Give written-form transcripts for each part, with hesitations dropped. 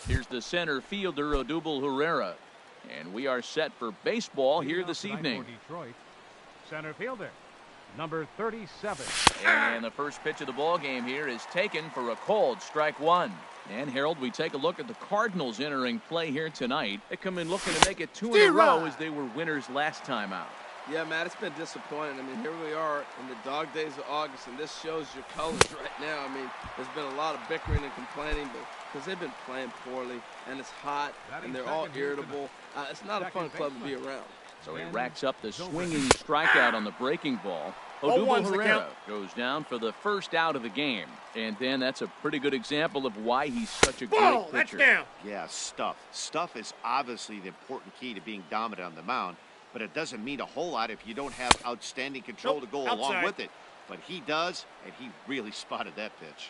Here's the center fielder, Odubel Herrera. And we are set for baseball here this evening. Detroit, center fielder, number 37. And the first pitch of the ball game here is taken for a called strike one. And Harold, we take a look at the Cardinals entering play here tonight. They come in looking to make it two in a row as they were winners last time out. Yeah, Matt, it's been disappointing. I mean, here we are in the dog days of August, and this shows your colors right now. I mean, there's been a lot of bickering and complaining, but because they've been playing poorly, and it's hot, and they're all irritable. It's not a fun club to be around. So he racks up the swinging strikeout on the breaking ball. Odubel Herrera goes down for the first out of the game. And then that's a pretty good example of why he's such a great pitcher. That's down. Yeah, stuff. Stuff is obviously the important key to being dominant on the mound, but it doesn't mean a whole lot if you don't have outstanding control to go along with it. But he does, and he really spotted that pitch.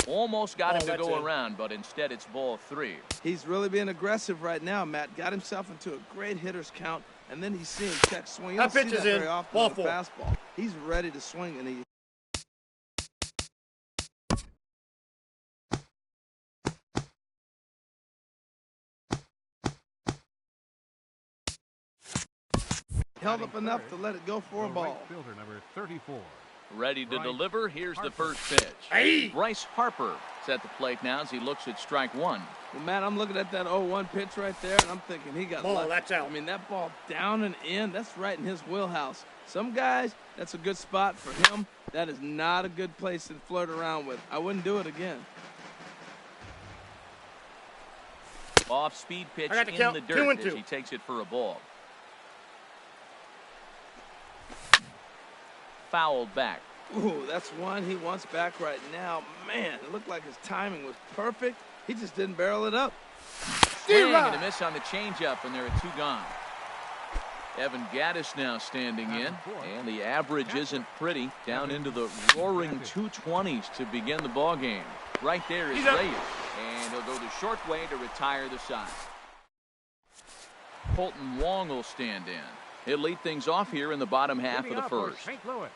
Almost got him to go around, but instead it's ball three. He's really being aggressive right now, Matt. Got himself into a great hitter's count, and then he's seeing check swing. You don't see that very often on a fastball. He's ready to swing, and he held up enough to let it go for a ball. Fielder number 34. Ready to deliver. Here's the first pitch. Bryce Harper is at the plate now as he looks at strike one. Well, Matt, I'm looking at that 0-1 pitch right there, and I'm thinking he got lucky. That's out. I mean, that ball down and in, that's right in his wheelhouse. Some guys, that's a good spot for him. That is not a good place to flirt around with. I wouldn't do it again. Off-speed pitch in the dirt as he takes it for a ball. Fouled back. Ooh, that's one he wants back right now. Man, it looked like his timing was perfect. He just didn't barrel it up. Swing and a miss on the changeup, and there are two gone. Evan Gaddis now standing in, and the average isn't pretty. Down into the roaring 220s to begin the ball game. Right there is Reyes, and he'll go the short way to retire the side. Colton Wong will stand in. He'll lead things off here in the bottom half of the first. St. Louis,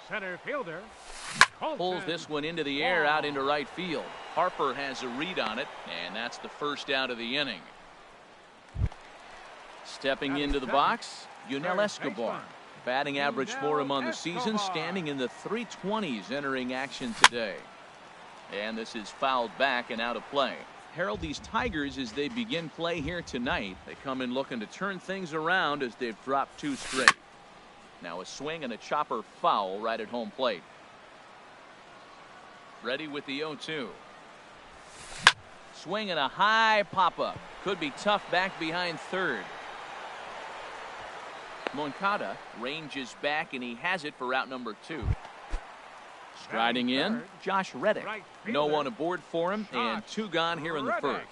center fielder. Pulls this one into the air out into right field. Harper has a read on it, and that's the first out of the inning. Stepping into the box, Yunel Escobar. Batting average for him on the season, standing in the 320s entering action today. And this is fouled back and out of play. Harold, these Tigers, as they begin play here tonight, they come in looking to turn things around as they've dropped two straight. Now a swing and a chopper foul right at home plate. Ready with the 0-2. Swing and a high pop-up. Could be tough back behind third. Moncada ranges back, and he has it for out number 2. Striding in, Josh Reddick. No one aboard for him, and two gone here in the first.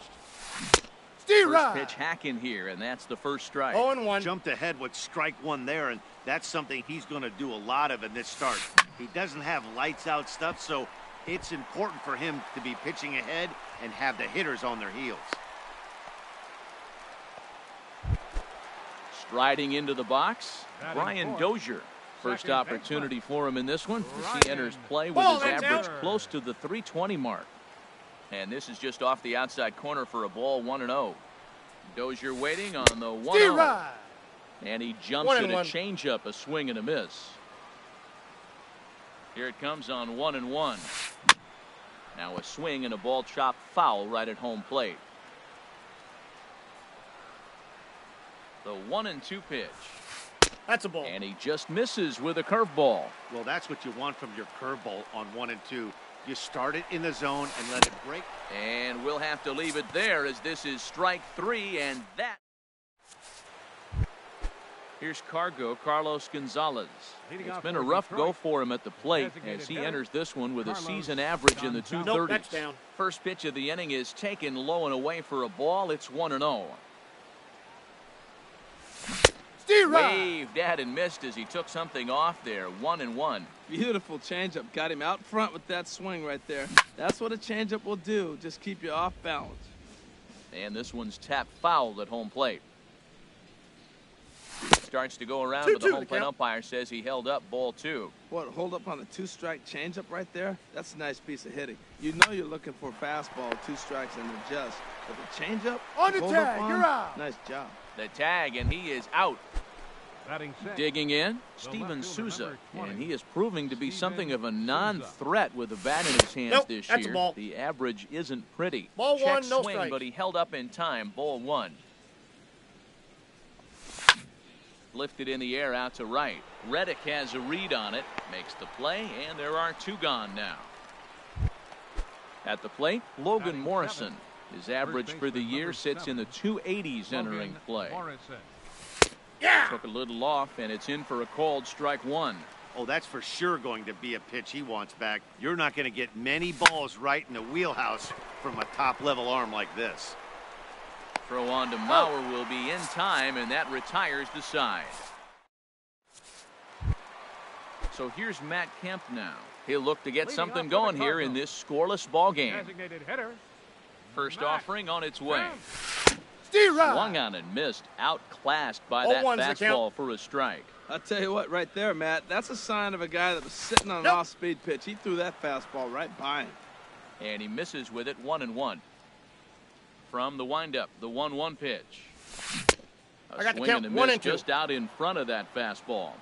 First pitch hack in here, and that's the first strike. 0-1. Jumped ahead with strike one there, and that's something he's going to do a lot of in this start. He doesn't have lights-out stuff, so it's important for him to be pitching ahead and have the hitters on their heels. Striding into the box, Brian Dozier. First opportunity for him in this one as he enters play with his average close to the 320 mark. And this is just off the outside corner for a ball, 1-0. Dozier waiting on the 1-0. And he jumps at a changeup, a swing and a miss. Here it comes on 1-1. Now a swing and a ball chopped foul right at home plate. The 1-2 pitch. That's a ball. And he just misses with a curveball. Well, that's what you want from your curveball on 1 and 2. You start it in the zone and let it break. And we'll have to leave it there as this is strike 3, and that. Here's Carlos Gonzalez. It's been a rough go for him at the plate as he enters this one with a season average in the 230s. First pitch of the inning is taken low and away for a ball. It's 1-0. Waved at and missed as he took something off there. 1-1. Beautiful changeup. Got him out front with that swing right there. That's what a changeup will do. Just keep you off balance. And this one's tapped foul at home plate. starts to go around, but the 2-2 home plate umpire says he held up ball 2. What, hold up on the 2-strike changeup right there? That's a nice piece of hitting. You know you're looking for fastball, 2 strikes and adjust. But the changeup, On the hold tag, up on, you're out. nice job. The tag, and he is out. Batting six. Digging in, The Steven left fielder, Souza, number 20. and he is proving to be Steven something of a Souza. non-threat with the bat in his hands Nope, this that's a year. ball. The average isn't pretty. Ball Check one, no swing, strike. but he held up in time. Ball 1. Lifted in the air out to right. Reddick has a read on it, makes the play, and there are 2 gone now. At the plate, Logan Batting Morrison. 7. His average for the year sits in the 280s entering play. Morrison. Yeah. Took a little off, and it's in for a called strike 1. Oh, that's for sure going to be a pitch he wants back. You're not going to get many balls right in the wheelhouse from a top-level arm like this. Throw on to Mauer will be in time, and that retires the side. So here's Matt Kemp now. He'll look to get Leading something off for going the here in this scoreless ball game. Designated hitter. First Matt offering on its way. Kemp. Swung on and missed, outclassed by that 0-1's the fastball count. for a strike. I'll tell you what, right there, Matt, that's a sign of a guy that was sitting on an off-speed pitch. He threw that fastball right by him. And he misses with it, 1-1. From the windup, the 1-1 pitch. A I got the swing count, and a 1 miss and 2. just out in front of that fastball.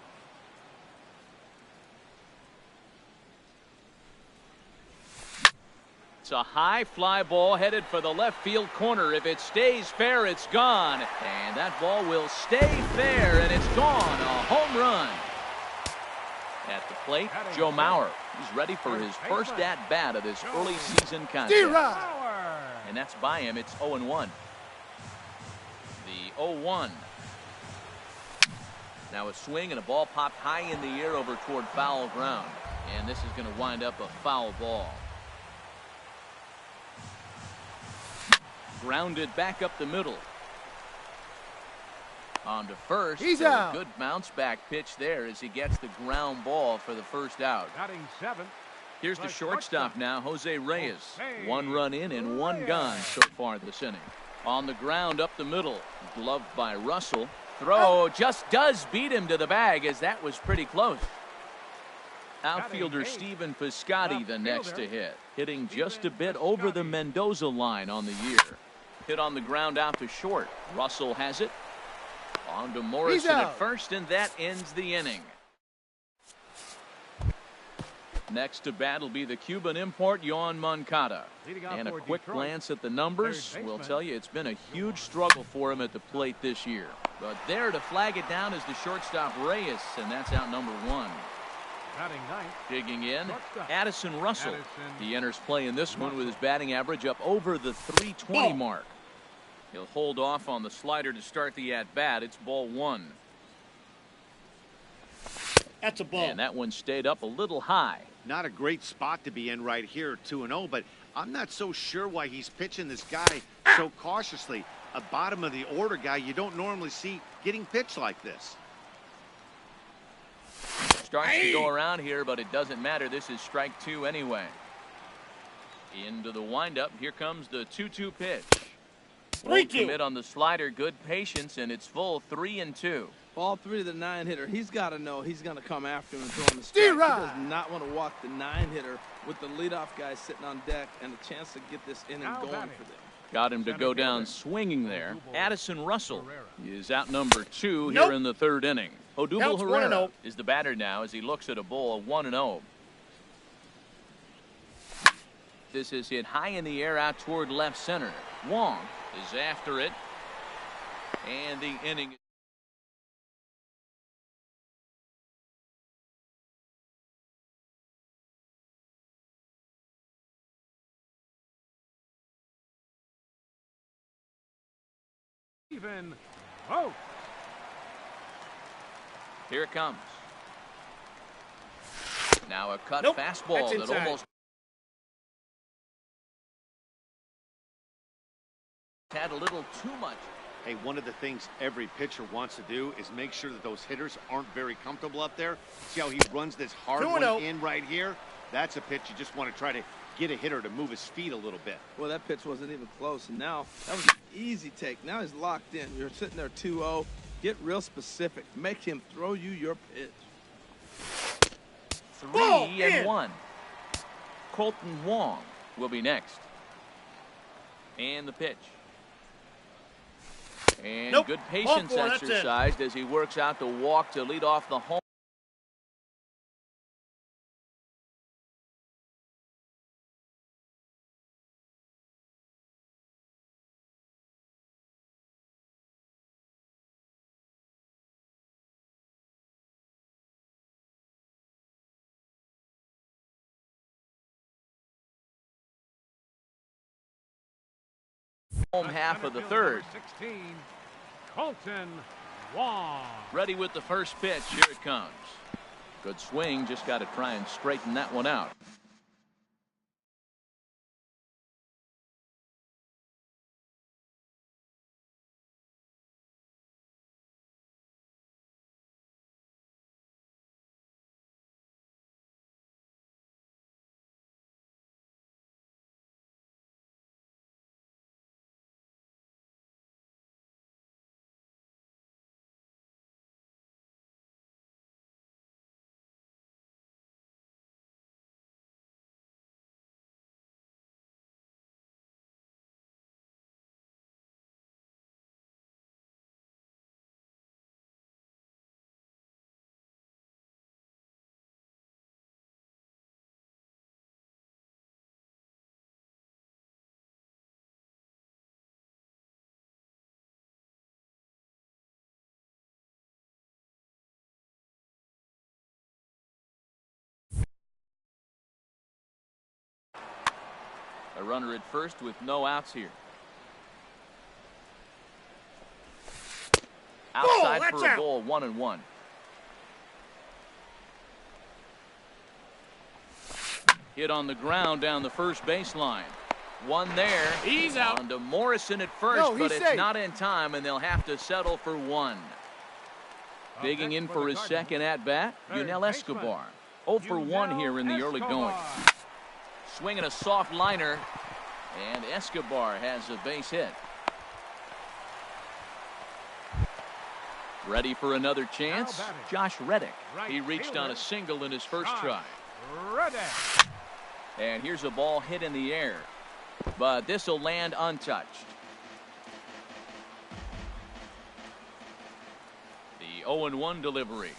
It's a high fly ball headed for the left field corner. If it stays fair, it's gone. And that ball will stay fair, and it's gone. A home run. At the plate, Joe Mauer. He's ready for his first at-bat of this early season contest. Power. And that's by him. It's 0-1. The 0-1. Now a swing and a ball popped high in the air over toward foul ground. And this is going to wind up a foul ball. Grounded back up the middle. On to first. He's So out. a good bounce back pitch there as he gets the ground ball for the first out. Batting 7. Here's the The shortstop shortstop. now, Jose Reyes. Jose 1 run in and 1 Reyes. gone so far this inning. On the ground up the middle. Gloved by Russell. Throw just does beat him to the bag as that was pretty close. Outfielder Batting 8. Stephen Piscotty Left the next to fielder, hit. Hitting Stephen just a bit over the Piscotty. Mendoza line on the year. Hit on the ground out to short. Russell has it. On to Morrison at out. first, and that ends the inning. Next to bat will be the Cuban import, Yoan Moncada. Leading off And a for quick Detroit, glance at the numbers third will baseman, tell you it's been a huge struggle for him at the plate this year. But there to flag it down is the shortstop Reyes, and that's out number 1. Batting 9. Digging in, Shortstop. Addison Russell. Addison He enters play in this one with his batting average up over the 320 Ball. mark. He'll hold off on the slider to start the at-bat. It's ball 1. That's a ball. And that one stayed up a little high. Not a great spot to be in right here, 2-0, but I'm not so sure why he's pitching this guy so cautiously. A bottom of the order guy you don't normally see getting pitched like this. Starts to go around here, but it doesn't matter. This is strike 2 anyway. Into the windup. Here comes the 2-2 pitch. Won't 3-2. commit on the slider. Good patience, and it's full 3-2. Ball 3 to the 9-hitter. He's got to know he's going to come after him and throw him the strike. He does not want to walk the 9-hitter with the leadoff guy sitting on deck and a chance to get this inning Now going batting. for them. Got him to Center go down fielder. swinging there. Addison Russell Herrera. is out number 2 Nope. here in the 3rd inning. Odubel Counts Herrera 1-0. is the batter now as he looks at a ball 1-0. This is hit high in the air out toward left center. Wong is after it. And the inning. Even. Oh. Here it comes. Now a cut Nope, fastball that's that inside. almost had a little too much. Hey, one of the things every pitcher wants to do is make sure that those hitters aren't very comfortable up there. See how he runs this hard one 2-0. in right here? That's a pitch you just want to try to get a hitter to move his feet a little bit. Well, that pitch wasn't even close, and now that was an easy take. Now he's locked in. You're sitting there 2-0. Get real specific. Make him throw you your pitch. 3-1. Colton Wong will be next. And the pitch. And Nope. good patience Ball four, that's it. exercised as he works out the walk to lead off the home. Home half of the third. 16, Colton Wong. Ready with the first pitch. Here it comes. Good swing. Just got to try and straighten that one out. A runner at first with no outs here. Outside that's for a out. ball, 1-1. Hit on the ground down the first baseline. One there. He's out. On to Morrison at first, No, but he's it's safe. not in time, and they'll have to settle for one. Digging in for his second at-bat, Yunel Escobar. 0 for 1 here in the early going. Swinging a soft liner, and Escobar has a base hit. Ready for another chance? Josh Reddick. He reached on a single in his first try. Ready. And here's a ball hit in the air, but this will land untouched. The 0-1 delivery.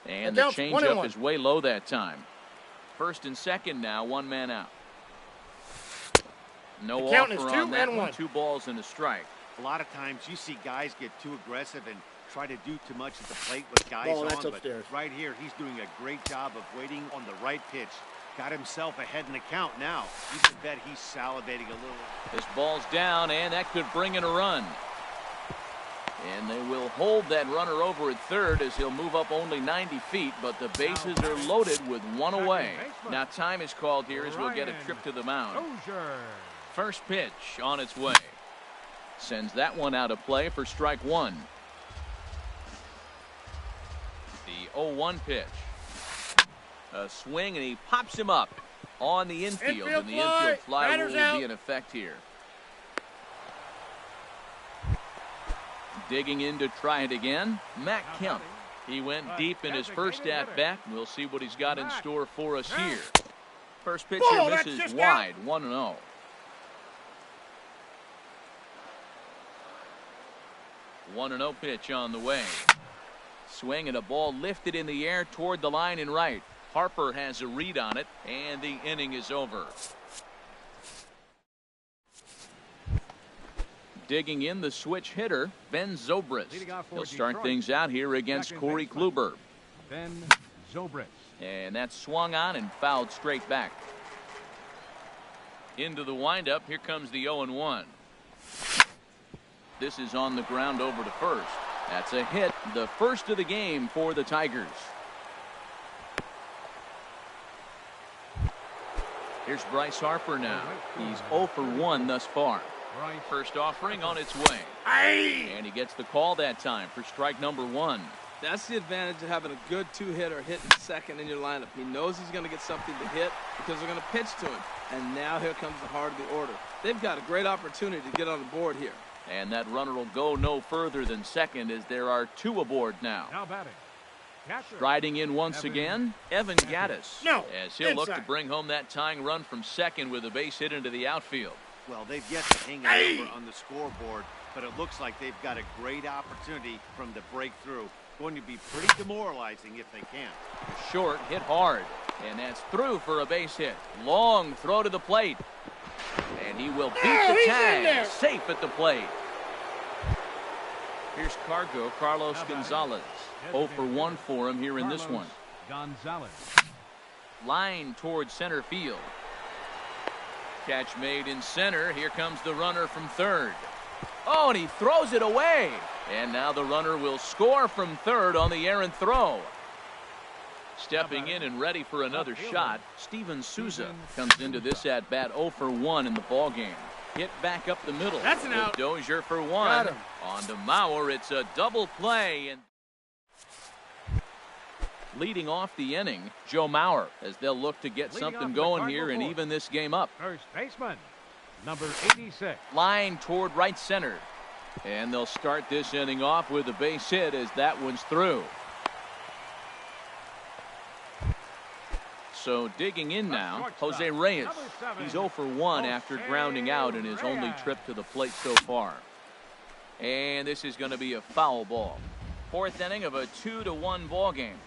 And the changeup is way low that time. First and second now, one man out. No offer on that one. 2 balls and a strike. A lot of times you see guys get too aggressive and try to do too much at the plate with guys on. That's but upstairs. right here, he's doing a great job of waiting on the right pitch. Got himself ahead in the count now. You can bet he's salivating a little. This ball's down, and that could bring in a run. And they will hold that runner over at third as he'll move up only 90 feet, but the bases are loaded with one away. Now time is called here as we'll get a trip to the mound. First pitch on its way. Sends that one out of play for strike one. The 0-1 pitch. A swing, and he pops him up on the infield, and the infield fly rule will be in effect here. Digging in to try it again, Matt Kemp. He went deep in his first at-bat. We'll see what he's got in store for us here. First pitch here misses wide, 1-0. One 1-0 pitch on the way. Swing and a ball lifted in the air toward the line and right. Harper has a read on it, and the inning is over. Digging in, the switch hitter, Ben Zobrist. He'll start things out here against Corey Kluber. Ben Zobrist. And that's swung on and fouled straight back. Into the windup, here comes the 0-1. This is on the ground over to first. That's a hit, the first of the game for the Tigers. Here's Bryce Harper now. He's 0 for 1 thus far. First offering on its way. And he gets the call that time for strike number 1. That's the advantage of having a good two-hitter hitting second in your lineup. He knows he's going to get something to hit because they're going to pitch to him. And now here comes the heart of the order. They've got a great opportunity to get on the board here. And that runner will go no further than second as there are 2 aboard now. Now batting. Catcher. Striding in once again, Evan Gaddis. No, As he'll look to inside. bring home that tying run from second with a base hit into the outfield. Well, they've yet to hang a number on the scoreboard, but it looks like they've got a great opportunity from the breakthrough. Going to be pretty demoralizing if they can. Short, hit hard, and that's through for a base hit. Long throw to the plate, and he will beat the he's in tag. there. Safe at the plate. Here's Carlos Gonzalez. 0 for 1 for him here in this one. Gonzalez. Line towards center field. Catch made in center. Here comes the runner from third. Oh, and he throws it away. And now the runner will score from third on the errant throw. Stepping in and ready for another shot, Steven Souza comes into this at-bat 0 for 1 in the ballgame. Hit back up the middle. That's an out. Dozier for Got 1. him. On to Mauer, it's a double play. And leading off the inning, Joe Mauer, as they'll look to get Leading something off the going here Cardinal and fourth. even this game up. First baseman. Number 86. Line toward right center. And they'll start this inning off with a base hit as that one's through. So digging in now, Jose Reyes. He's 0 for 1 after grounding out in his only trip to the plate so far. And this is going to be a foul ball. 4th inning of a 2-1 ball game.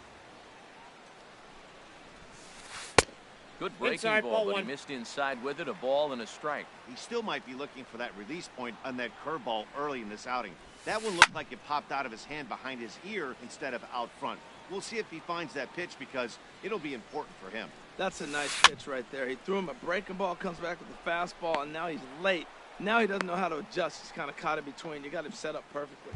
Good breaking Inside, ball, ball but he one. missed inside with it, a ball and a strike. He still might be looking for that release point on that curveball early in this outing. That one looked like it popped out of his hand behind his ear instead of out front. We'll see if he finds that pitch because it'll be important for him. That's a nice pitch right there. He threw him a breaking ball, comes back with a fastball, and now he's late. Now he doesn't know how to adjust. He's kind of caught in between. You got him set up perfectly.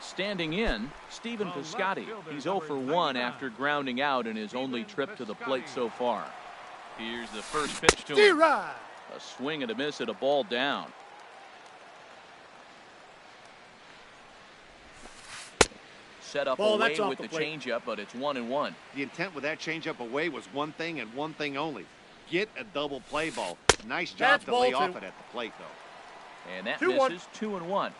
Standing in, Stephen The left Piscotty. fielder, He's 0 for number 1 99. after grounding out in his only Stephen trip to the plate Piscotty. so far. Here's the first pitch to him. D-Rod. A swing and a miss at a ball down. Set up Ball, away that's off with the the plate. changeup, but it's 1-1. The intent with that changeup away was one thing and one thing only. Get a double play ball. Nice job That's to ball lay two. off it at the plate, though. And that 2-1. misses 2-1.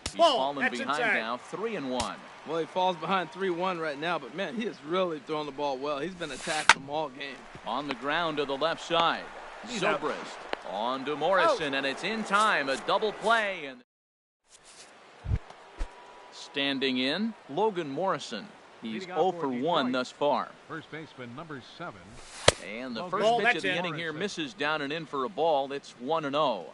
He's Ball, fallen that's behind inside. now, 3-1. Well, he falls behind 3-1 right now, but, man, he is really throwing the ball well. He's been attacked from all game. On the ground to the left side. He's out. Zobrist on to Morrison, and it's in time. A double play. And standing in, Logan Morrison. He's Leading off 0 for for 1 Detroit. thus far. First baseman number 7. And the Ball, first pitch that's of the in. inning here Morrison. misses down and in for a ball. It's 1-0.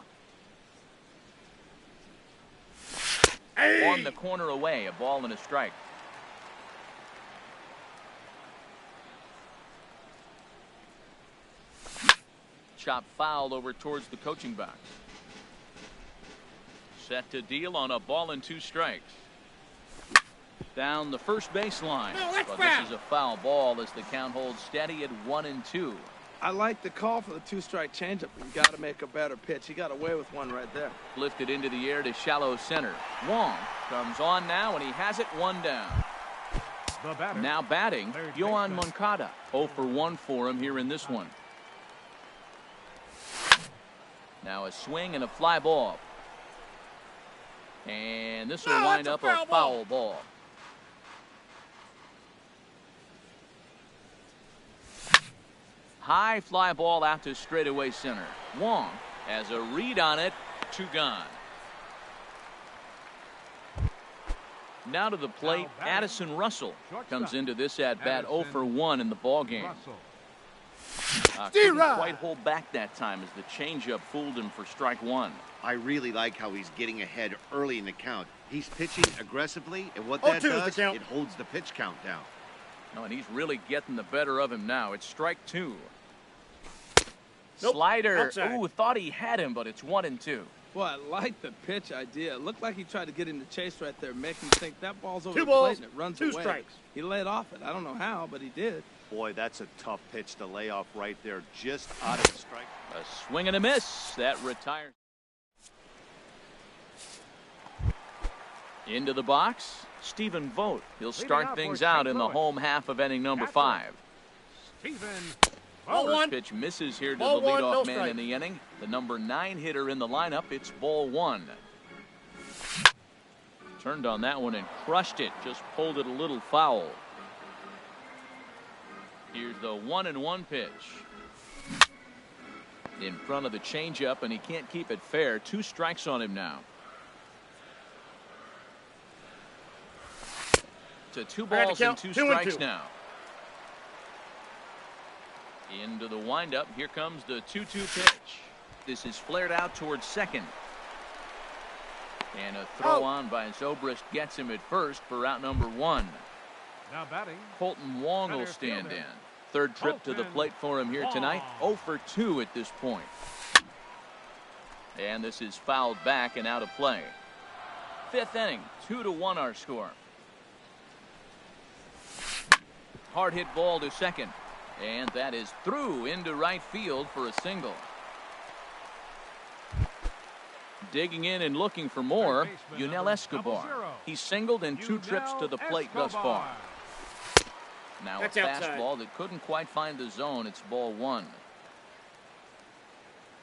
On the corner away, a ball and a strike. Chop foul over towards the coaching box. Set to deal on a ball and 2 strikes. Down the first baseline. No, that's But foul. this is a foul ball as the count holds steady at 1-2. I like the call for the 2-strike changeup. You got to make a better pitch. He got away with one right there. Lifted into the air to shallow center. Wong comes on now, and he has it 1 down. The batter. Now batting, Third Yohan baseman. Moncada. 0 for 1 for him here in this one. Now a swing and a fly ball. And this will No, wind that's up a a foul foul ball. High fly ball out to straightaway center. Wong has a read on it. 2 gone. Now to the plate, Now batting, Addison Russell shortstop. comes into this at-bat 0 Addison for 1 in the ballgame. Russell. Couldn't D-Rod. quite hold back that time as the changeup fooled him for strike 1. I really like how he's getting ahead early in the count. He's pitching aggressively, and what 0-2 that is the does, count. it holds the pitch count down. No, and he's really getting the better of him now. It's strike 2. Nope, Slider. outside. Ooh, thought he had him, but it's 1-2. Boy, I like the pitch idea. It looked like he tried to get him to chase right there, make him think that ball's over 2 the plate balls, and it runs 2 away. strikes. He laid off it. I don't know how, but he did. Boy, that's a tough pitch to lay off right there, just out of the strike. A swing and a miss. That retires. Into the box, Stephen Vogt. He'll Leading start off things for out St. in the Louis. home half of inning number Catcher. 5. Stephen Ball First one. pitch misses here to Ball the one, leadoff no man strike. in the inning. The number 9 hitter in the lineup. It's ball 1. Turned on that one and crushed it. Just pulled it a little foul. Here's the 1-1 pitch. In front of the changeup, and he can't keep it fair. 2 strikes on him now. To 2 balls and 2 strikes now. Into the windup. Here comes the 2-2 pitch. This is flared out towards second. And a throw on by Zobrist gets him at first for out number 1. Now batting. Colton Wong will stand in. Third trip to the plate for him here tonight. 0 for 2 at this point. And this is fouled back and out of play. 5th inning, 2-1 our score. Hard hit ball to second. And that is through into right field for a single. Digging in and looking for more, Yunel Escobar. He's singled in 2 trips to the plate thus far. Now That's a outside. fastball that couldn't quite find the zone. It's ball 1.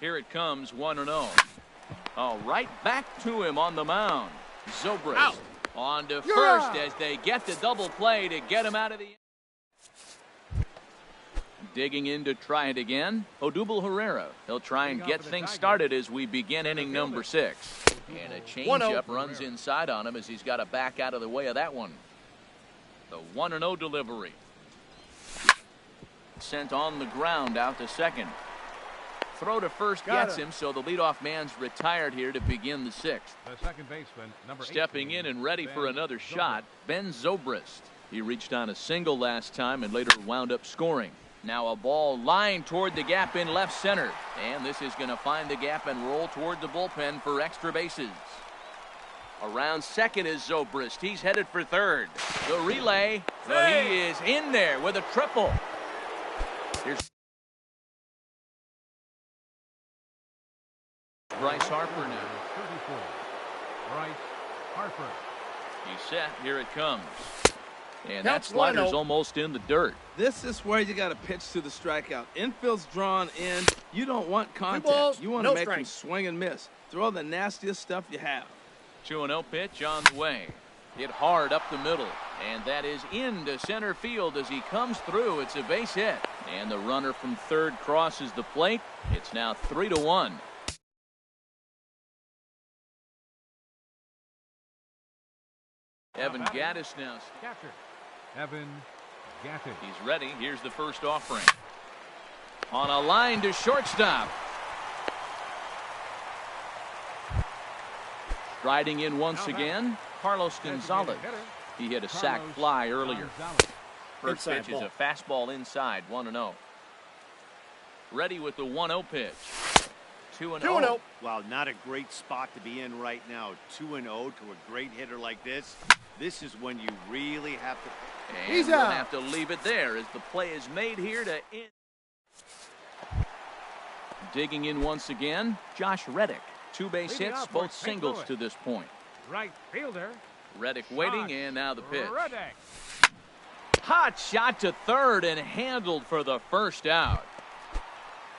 Here it comes, 1-0. Oh, right back to him on the mound. Zobrist Out. on to You're first out. as they get the double play to get him out of the. Digging in to try it again, Odubel Herrera. He'll try and get things started as we begin inning number 6. And a changeup runs inside on him as he's got to back out of the way of that one. The 1-0 delivery. Sent on the ground out to second. Throw to first gets him, so the leadoff man's retired here to begin the 6th. The second baseman, number 18. Stepping in and ready for Ben another Zobrist. shot, Ben Zobrist. He reached on a single last time and later wound up scoring. Now a ball lined toward the gap in left center. And this is going to find the gap and roll toward the bullpen for extra bases. Around second is Zobrist. He's headed for third. The relay. Well, he is in there with a triple. Here's Bryce Harper now. 34. Bryce Harper. He's set. Here it comes. And that Counts slider's 1-0. almost in the dirt. This is where you got to pitch to the strikeout. Infield's drawn in. You don't want contact. balls, You want no to make them strikes. swing and miss. Throw the nastiest stuff you have. 2-0 pitch on the way. Hit hard up the middle. And that is into center field as he comes through. It's a base hit. And the runner from third crosses the plate. It's now 3-1. Evan Gattis now. Catcher. Evan Gattis. He's ready. Here's the first offering. On a line to shortstop. Striding in once again, Carlos Gonzalez. He hit a sac fly earlier. First Inside pitch is ball. a fastball inside, 1-0. Ready with the 1-0 pitch. 2-0. 2-0. Well, not a great spot to be in right now. 2-0 to a great hitter like this. This is when you really have to. And He's we'll out. have to leave it there as the play is made here to end. Digging in once again, Josh Reddick. 2 base Leading hits, off for both St. singles Louis. to this point. Right fielder. Reddick waiting, and now the pitch. Reddick. Hot shot to third and handled for the first out.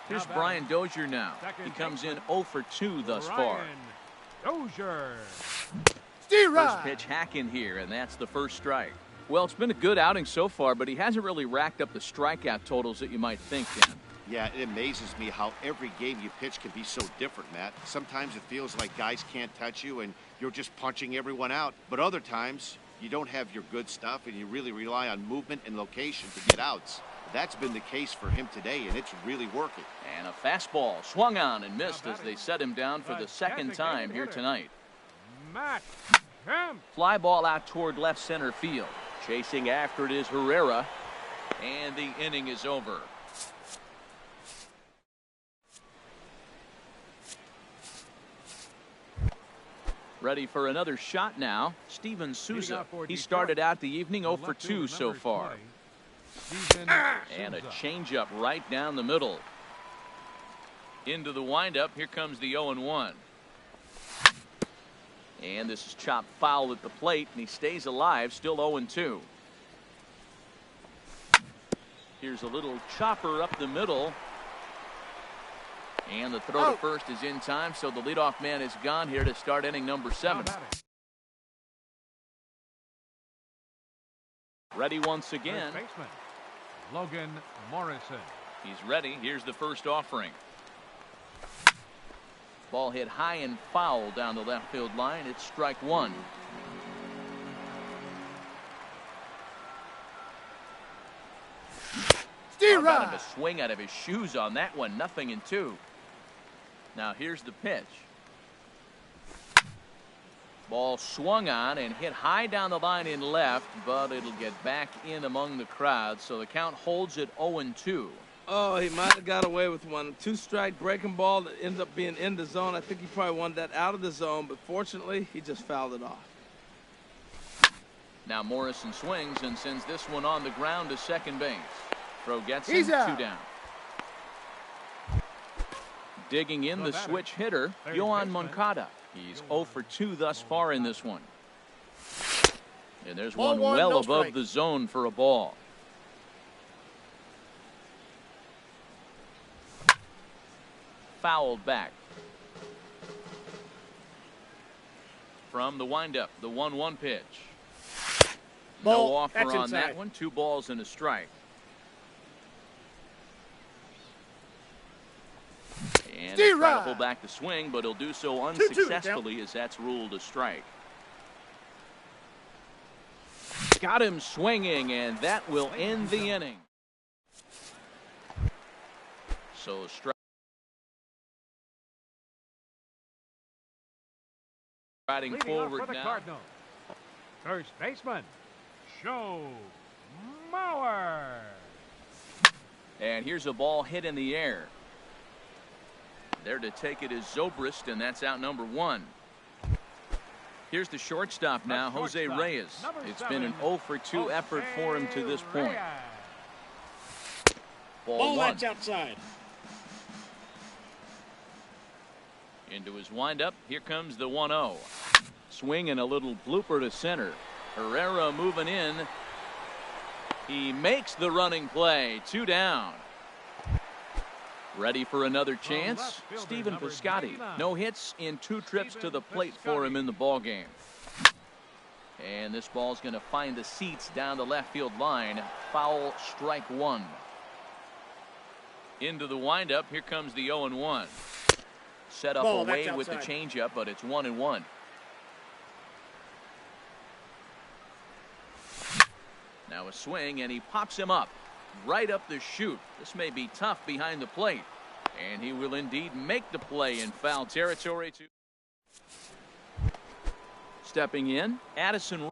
Here's Now Brian Dozier now. Second He comes in baseman, 0 for 2 thus far. Ryan Dozier. First pitch hacking here, and that's the first strike. Well, it's been a good outing so far, but he hasn't really racked up the strikeout totals that you might think, Dan. Yeah, it amazes me how every game you pitch can be so different, Matt. Sometimes it feels like guys can't touch you and you're just punching everyone out. But other times, you don't have your good stuff and you really rely on movement and location to get outs. That's been the case for him today, and it's really working. And a fastball swung on and missed as they set him down for the second time here tonight. Matt Kemp. Fly ball out toward left center field. Chasing after it is Herrera. And the inning is over. Ready for another shot now, Steven Souza. He started out the evening 0 for 2 so far. And a changeup right down the middle. Into the windup, here comes the 0-1. And this is chopped foul at the plate, and he stays alive, still 0-2. Here's a little chopper up the middle. And the throw to first is in time, so the leadoff man is gone here to start inning number 7. Ready once again. First baseman, Logan Morrison. He's ready. Here's the first offering. Ball hit high and foul down the left field line. It's strike 1. Got him a swing out of his shoes on that one. 0-2. Now here's the pitch. Ball swung on and hit high down the line in left, but it'll get back in among the crowd, so the count holds at 0-2. Oh, he might have got away with one. 2-strike breaking ball that ended up being in the zone. I think he probably wanted that out of the zone, but fortunately, he just fouled it off. Now Morrison swings and sends this one on the ground to second base. Throw gets him. 2 down. Digging in the switch hitter, Yohan Moncada. He's 0 for 2 thus far in this one. And there's one well above the zone for a ball. Fouled back. From the windup, the 1-1 pitch. No offer on that one. 2 balls and a strike. And he'll try to pull back the swing, but he'll do so unsuccessfully as that's ruled a strike. Got him swinging, and that will end the inning. So strike. Riding forward now. Cardinals. First baseman, Joe Mauer. And here's a ball hit in the air. There to take it is Zobrist, and that's out number 1. Here's the shortstop now, Jose Reyes. It's been an 0 for 2 effort for him to this point. Ball 1. That's outside. Into his windup. Here comes the 1-0. Swing and a little blooper to center. Herrera moving in. He makes the running play. 2 down. Ready for another chance? Stephen Piscotty. No hits in 2 trips to the plate for him in the ball game. And this ball's going to find the seats down the left field line. Foul, strike 1. Into the windup. Here comes the 0-1. Set up away with the changeup, but it's 1-1. Now a swing, and he pops him up. Right up the chute. This may be tough behind the plate. And he will indeed make the play in foul territory. Stepping in, Addison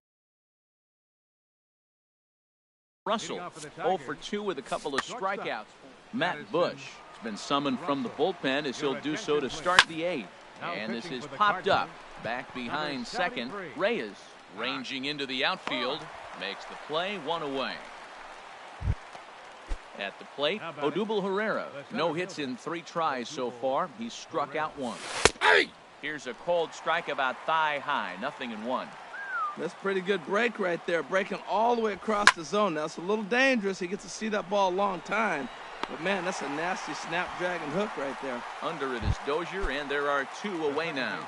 Russell. 0 for 2 with a couple of strikeouts. Matt Bush has been summoned from the bullpen as he'll do so to start the 8th. And this is popped up. Back behind second. Reyes ranging into the outfield. Makes the play, 1 away. At the plate, Odubel Herrera. No hits in 3 tries so far. He's struck out 1. Here's a cold strike about thigh high. 0-1. That's a pretty good break right there. Breaking all the way across the zone. Now, it's a little dangerous. He gets to see that ball a long time. But, man, that's a nasty snapdragon hook right there. Under it is Dozier, and there are 2 away now.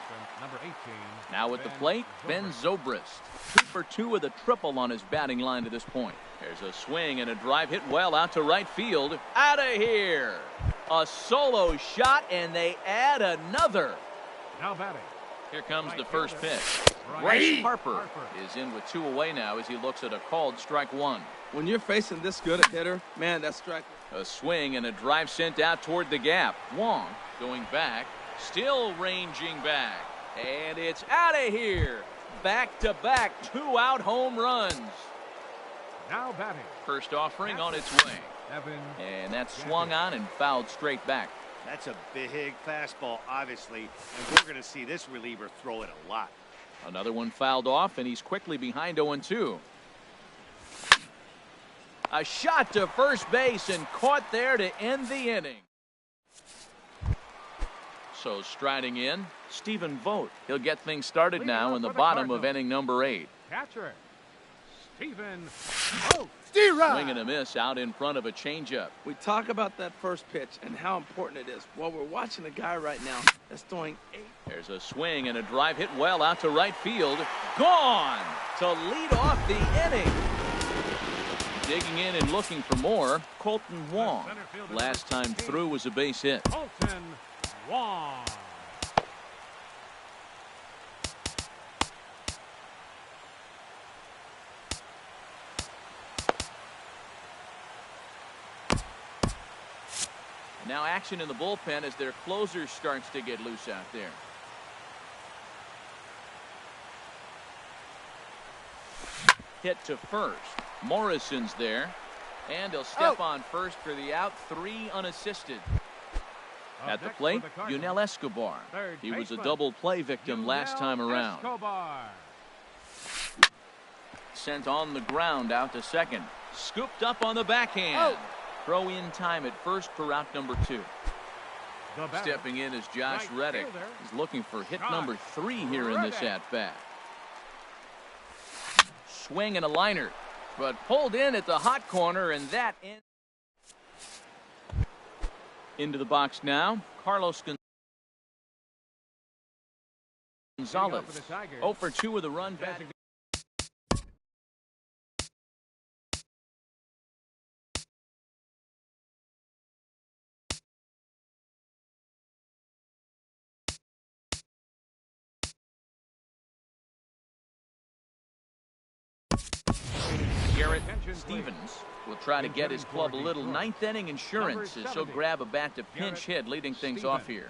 Now at the plate, Ben Zobrist. 2 for 2 with a triple on his batting line to this point. There's a swing and a drive hit well out to right field. Out of here. A solo shot, and they add another. Now batting. Here comes the first pitch. Bryce Harper is in with 2 away now as he looks at a called strike 1. When you're facing this good a hitter, man, that's strike. A swing and a drive sent out toward the gap. Wong going back, still ranging back. And it's out of here. Back-to-back 2-out home runs. Now batting. First offering on its way. And that's swung on and fouled straight back. That's a big fastball, obviously, and we're going to see this reliever throw it a lot. Another one fouled off, and he's quickly behind 0-2. A shot to first base and caught there to end the inning. So striding in, Stephen Vogt. He'll get things started now in the bottom of inning number 8. Catcher Stephen Oak. Swing and a miss out in front of a changeup. We talk about that first pitch and how important it is. Well, we're watching a guy right now that's throwing 8. There's a swing and a drive hit well out to right field. Gone to lead off the inning. Digging in and looking for more, Colton Wong. Last time through was a base hit. Colton Wong. Now action in the bullpen as their closer starts to get loose out there. Hit to first. Morrison's there. And he'll step on first for the out. 3 unassisted. At the plate, Yunel Escobar. He was a double play victim last time around. Sent on the ground out to second. Scooped up on the backhand. Throw in time at first for out number 2. Stepping in is Josh Reddick. He's looking for hit number 3 here in this at-bat. Swing and a liner, but pulled in at the hot corner, and that into the box now. Carlos Gonzalez. 0 for 2 with a run back. Garrett Stevens will try to get his club a little ninth inning insurance as he'll grab a bat to pinch hit, leading things off here.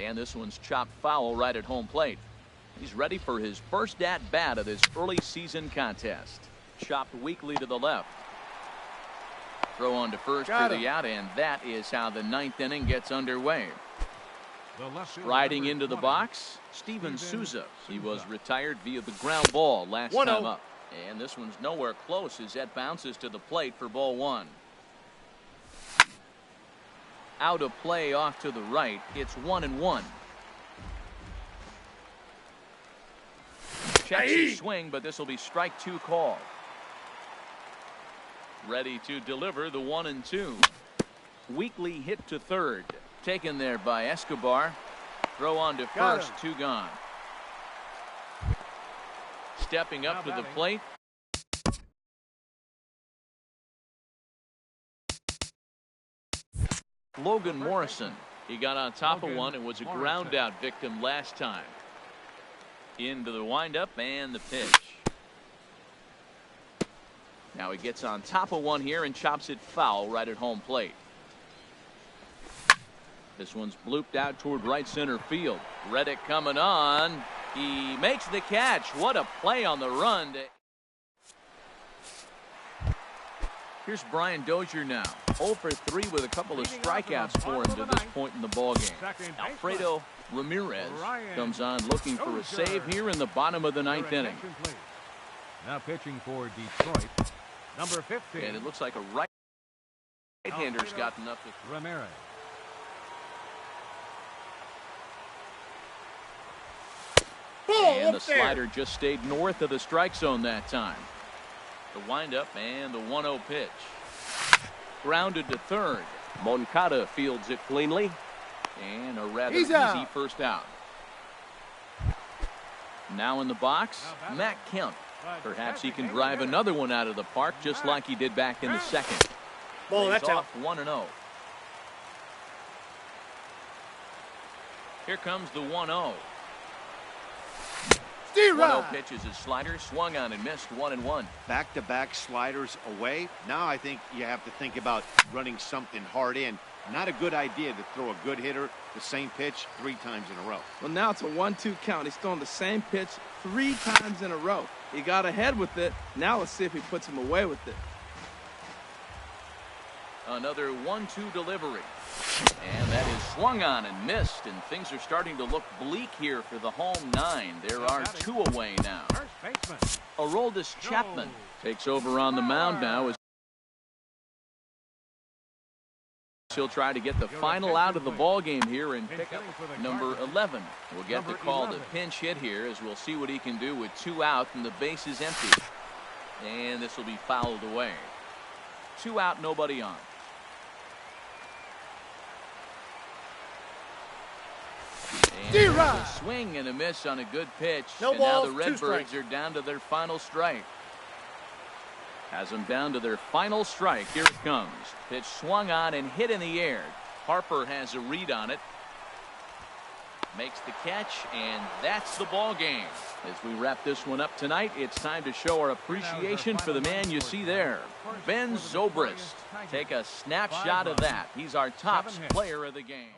And this one's chopped foul right at home plate. He's ready for his first at-bat of this early season contest. Chopped weakly to the left. Throw on to first for the out, and that is how the ninth inning gets underway. Riding into the box, Steven Souza. He was retired via the ground ball last time up. And this one's nowhere close as that bounces to the plate for ball 1. Out of play off to the right. It's 1-1. Checks his swing, but this will be strike 2 call. Ready to deliver the 1-2. Weakly hit to third. Taken there by Escobar. Throw on to first. 2 gone. Stepping up to the plate. Logan Morrison. He got on top of one and was a ground out victim last time. Into the windup and the pitch. Now he gets on top of one here and chops it foul right at home plate. This one's blooped out toward right center field. Reddick coming on. He makes the catch. What a play on the run. Here's Brian Dozier now. 0 for 3 with a couple of strikeouts for him to this point in the ballgame. Alfredo Ramirez comes on looking for a save here in the bottom of the 9th inning. Now pitching for Detroit, number 15. And it looks like a right-hander's gotten up to Ramirez. And the slider just stayed north of the strike zone that time. The windup and the 1-0 pitch. Grounded to third. Moncada fields it cleanly. And a rather easy first out. Now in the box, Matt Kemp. Perhaps he can drive another one out of the park just like he did back in the second. Ball, that's off 1-0. Here comes the 1-0. 1-0 pitch is his slider, swung on and missed. 1-1. Back-to-back sliders away. Now I think you have to think about running something hard in. Not a good idea to throw a good hitter the same pitch 3 times in a row. Well, now it's a 1-2 count. He's throwing the same pitch 3 times in a row. He got ahead with it. Now let's see if he puts him away with it. Another 1-2 delivery. And that is swung on and missed, and things are starting to look bleak here for the home 9. There are 2 away now. Aroldis Chapman takes over on the mound now as He'll try to get the final out of the ball game here and pick up number 11. We'll get the call to pinch hit here as we'll see what he can do with 2 out and the base is empty. And this will be fouled away. 2 out, nobody on. And a swing and a miss on a good pitch. No and now balls, the 2 Redbirds strikes. are down to their final strike. Has them down to their final strike. Here it comes. Pitch swung on and hit in the air. Harper has a read on it. Makes the catch, and that's the ball game. As we wrap this one up tonight, it's time to show our appreciation for the man you see there, Ben Zobrist. Take a snapshot of that. He's our top player of the game.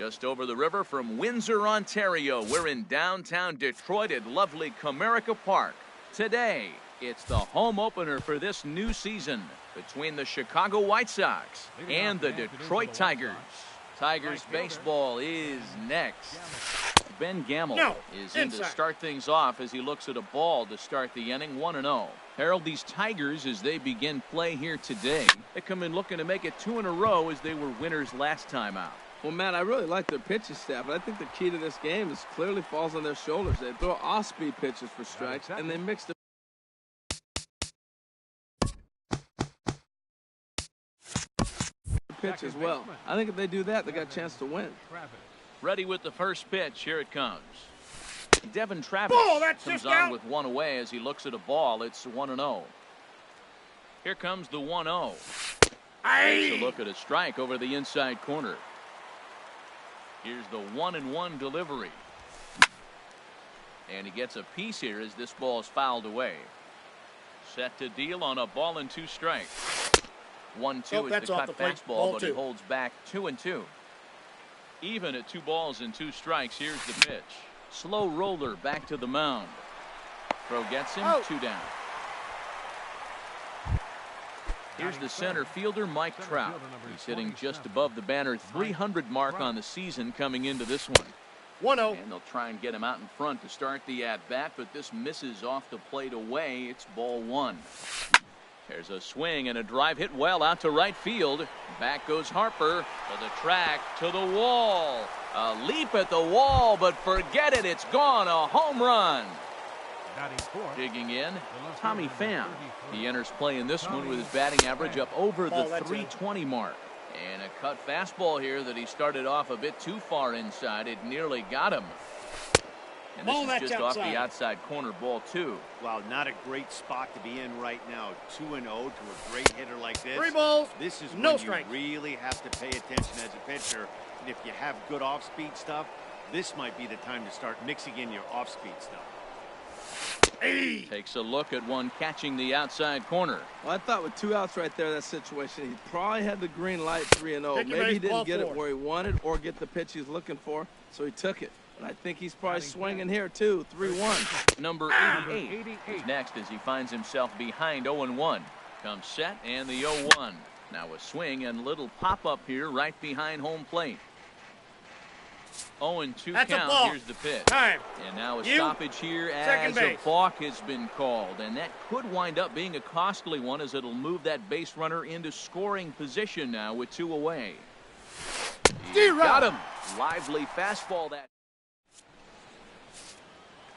Just over the river from Windsor, Ontario, we're in downtown Detroit at lovely Comerica Park. Today, it's the home opener for this new season between the Chicago White Sox and the Detroit Tigers. Tigers baseball is next. Ben Gamble is in to start things off as he looks at a ball to start the inning, 1-0. Harold, these Tigers, as they begin play here today, they come in looking to make it 2 in a row as they were winners last time out. Well, Matt, I really like their pitching staff, but I think the key to this game is clearly falls on their shoulders. They throw off-speed pitches for strikes, and they mix the pitch as well. I think if they do that, they got a chance to win. Ready with the first pitch. Here it comes. Devin Travis comes on with one away as he looks at a ball. It's 1-0. Here comes the 1-0. Takes a look at a strike over the inside corner. Here's the 1-1 delivery. And he gets a piece here as this ball is fouled away. Set to deal on a 1-2 strike. 1-2 is the cut fastball, but he holds back 2-2. Even at 2 balls and 2 strikes, here's the pitch. Slow roller back to the mound. Throw gets him, 2 down. Here's the center fielder, Mike Trout. He's hitting just above the banner 300 mark on the season coming into this one. 1-0. And they'll try and get him out in front to start the at-bat, but this misses off the plate away. It's ball 1. There's a swing and a drive hit well out to right field. Back goes Harper to the track, to the wall. A leap at the wall, but forget it. It's gone. A home run. Digging in, Tommy Pham. He enters play in this one with his batting average up over the 320 mark. And a cut fastball here that he started off a bit too far inside. It nearly got him. And this is just off the outside corner, ball 2. Wow, not a great spot to be in right now. 2-0 to a great hitter like this. 3 balls, this is no when strikes. You really have to pay attention as a pitcher. And if you have good off-speed stuff, this might be the time to start mixing in your off-speed stuff. Takes a look at one catching the outside corner. Well, I thought with 2 outs right there, that situation, he probably had the green light 3-0. Maybe he didn't get it where he wanted or get the pitch he's looking for, so he took it. But I think he's probably swinging here, too. 3-1. Number 88 is next as he finds himself behind 0-1. Comes set and the 0-1. Now a swing and little pop-up here right behind home plate. 0-2 count. Here's the pitch. And now a stoppage here as a balk has been called. And that could wind up being a costly one as it'll move that base runner into scoring position now with 2 away. He got him. Lively fastball that.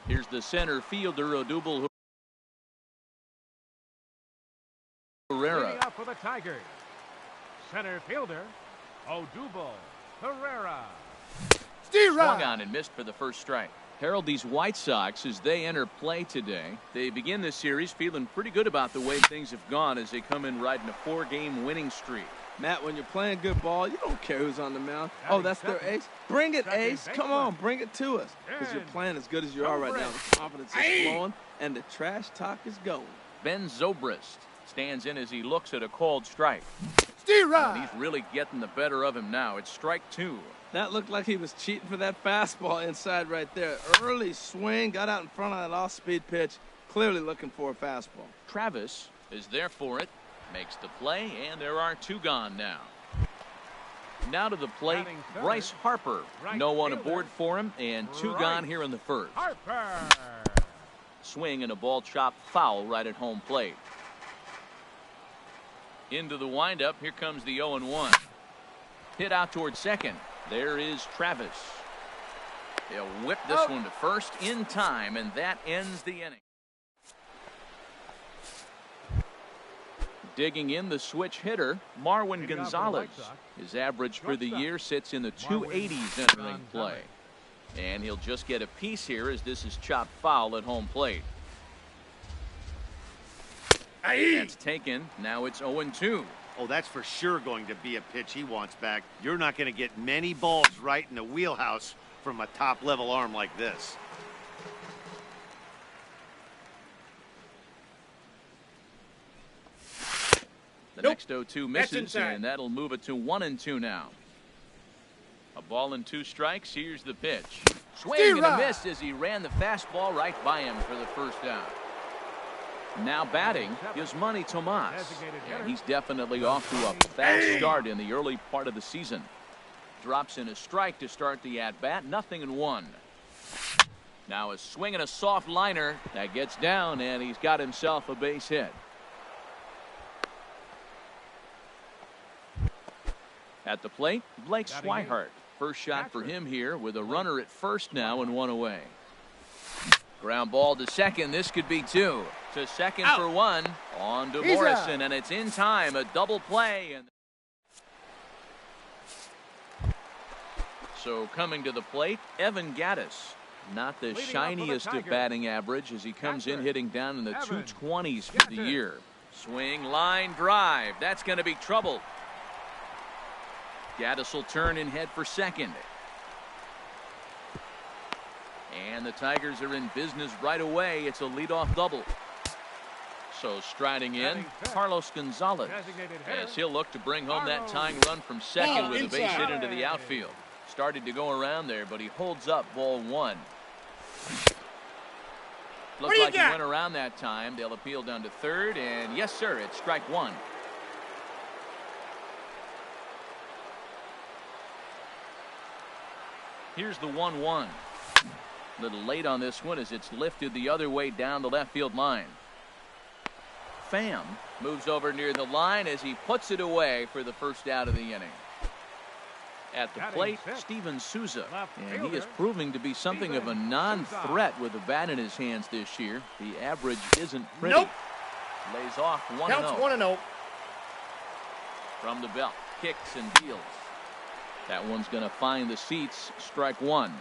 Here's the center fielder, Odubel Herrera. Out for the Tigers. Center fielder, Odubel Herrera. Swung on and missed for the first strike. Harold, these White Sox, as they enter play today, they begin this series feeling pretty good about the way things have gone as they come in riding a 4-game winning streak. Matt, when you're playing good ball, you don't care who's on the mound. Oh, that's their ace? Bring it, ace. Come on, bring it to us. Because you're playing as good as you are right now. The confidence is flowing, and the trash talk is going. Ben Zobrist stands in as he looks at a called strike. And he's really getting the better of him now. It's strike 2. That looked like he was cheating for that fastball inside right there. Early swing, got out in front of that off-speed pitch, clearly looking for a fastball. Travis is there for it, makes the play, and there are 2 gone now. Now to the plate, Bryce Harper. No one aboard for him, and 2 gone here in the first. Swing and a ball chopped foul right at home plate. Into the windup, here comes the 0-1. Hit out towards second. There is Travis. He'll whip this one to first in time, and that ends the inning. Digging in the switch hitter, Marwin Gonzalez. His average for the year sits in the 280s entering play. And he'll just get a piece here as this is chopped foul at home plate. That's taken. Now it's 0-2. Oh, that's for sure going to be a pitch he wants back. You're not going to get many balls right in the wheelhouse from a top-level arm like this. The next 0-2 misses, and that'll move it to 1-2 now. A ball and 2 strikes. Here's the pitch. Swing and a miss as he ran the fastball right by him for the first out. Now batting is Manny Tomas. And he's definitely off to a fast start in the early part of the season. Drops in a strike to start the at-bat. 0-1. Now a swing and a soft liner. That gets down, and he's got himself a base hit. At the plate, Blake Swihart. First shot for him here with a runner at first now and 1 away. Ground ball to second. This could be 2. To second for 1. On to Morrison, and it's in time. A double play. And so coming to the plate, Evan Gattis. Not the shiniest of batting average as he comes in hitting down in the 220s for the year. Swing, line, drive. That's going to be trouble. Gattis will turn and head for second. And the Tigers are in business right away. It's a leadoff double. So striding in, Carlos Gonzalez, as he'll look to bring home that tying run from second with a base hit into the outfield. Started to go around there, but he holds up ball 1. Looked like he went around that time. They'll appeal down to third, and yes, sir, it's strike 1. Here's the 1-1. A little late on this one as it's lifted the other way down the left field line. Pham moves over near the line as he puts it away for the first out of the inning. At the plate, Steven Souza, and he is proving to be something of a non-threat with the bat in his hands this year. The average isn't pretty. Lays off 1-0. Counts 1-0. From the belt, kicks and deals. That one's going to find the seats. Strike 1.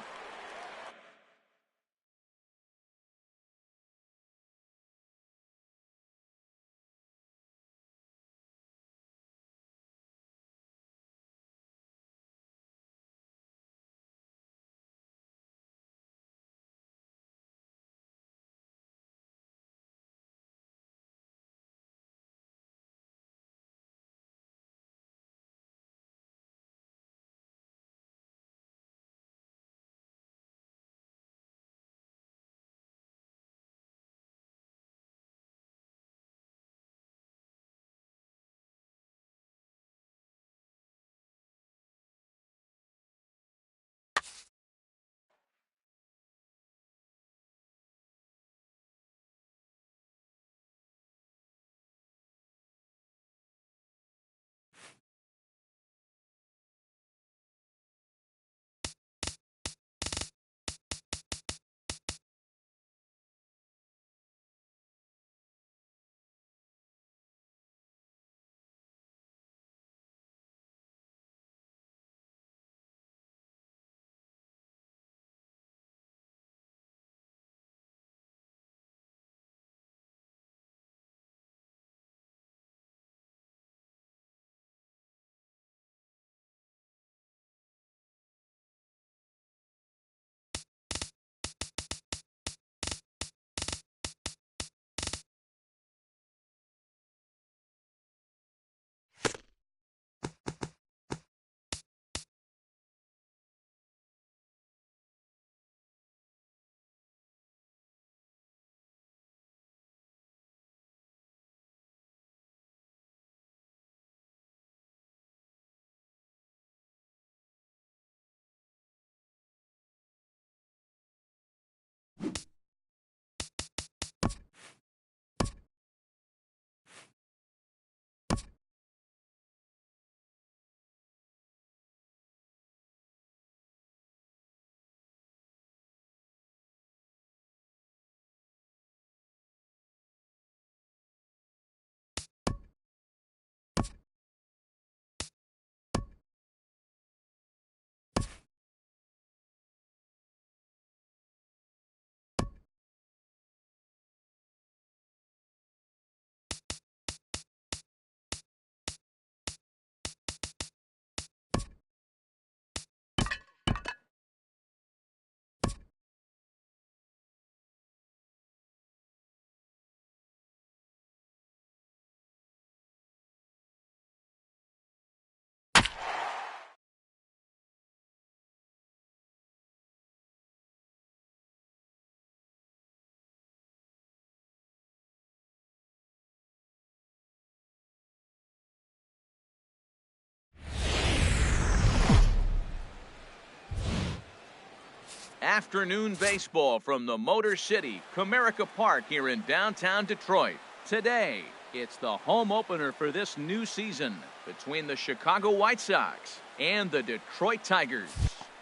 Afternoon baseball from the Motor City, Comerica Park here in downtown Detroit. Today, it's the home opener for this new season between the Chicago White Sox and the Detroit Tigers.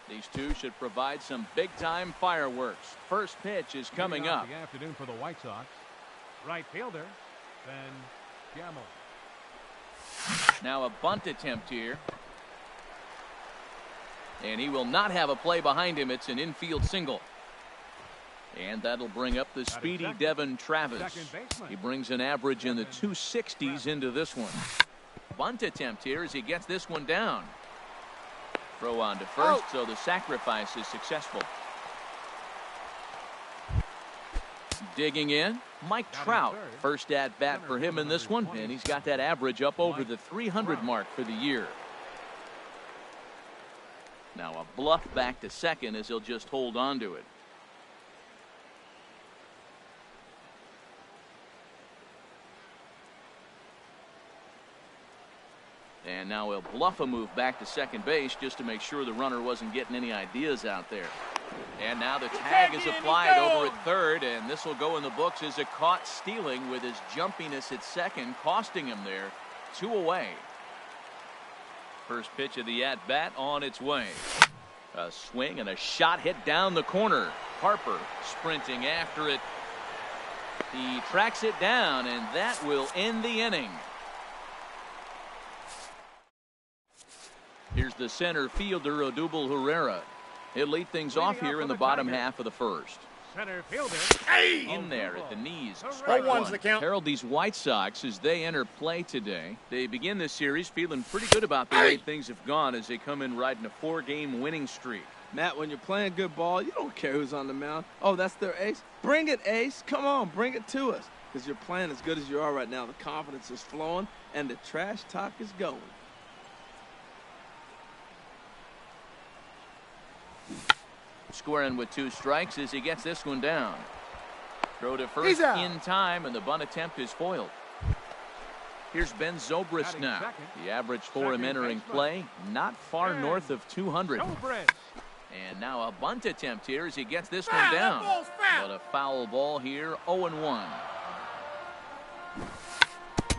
These two should provide some big-time fireworks. First pitch is coming up. The afternoon for the White Sox. Right fielder, Ben Gamel. Now a bunt attempt here. And he will not have a play behind him. It's an infield single. And that'll bring up the speedy Devin Travis. He brings an average in the 260s into this one. Bunt attempt here as he gets this one down. Throw on to first, so the sacrifice is successful. Digging in, Mike Trout. First at bat for him in this one, and he's got that average up over the 300 mark for the year. Now a bluff back to second as he'll just hold on to it. And now he'll bluff a move back to second base just to make sure the runner wasn't getting any ideas out there. And now the tag is applied over at third, and this will go in the books as a caught stealing with his jumpiness at second, costing him there. 2 away. First pitch of the at-bat on its way. A swing and a shot hit down the corner. Harper sprinting after it. He tracks it down, and that will end the inning. Here's the center fielder, Odubel Herrera. He'll lead things off here in the bottom half of the first. Center fielder. In there at the knees. Strike one's the count. Harold, these White Sox, as they enter play today, they begin this series feeling pretty good about the way things have gone as they come in riding a 4-game winning streak. Matt, when you're playing good ball, you don't care who's on the mound. Oh, that's their ace? Bring it, ace. Come on, bring it to us. Because you're playing as good as you are right now. The confidence is flowing, and the trash talk is going. Squaring with 2 strikes as he gets this one down. Throw to first in time, and the bunt attempt is foiled. Here's Ben Zobrist now. The average for him entering play, not far north of 200. And now a bunt attempt here as he gets this one down. But a foul ball here, 0-1.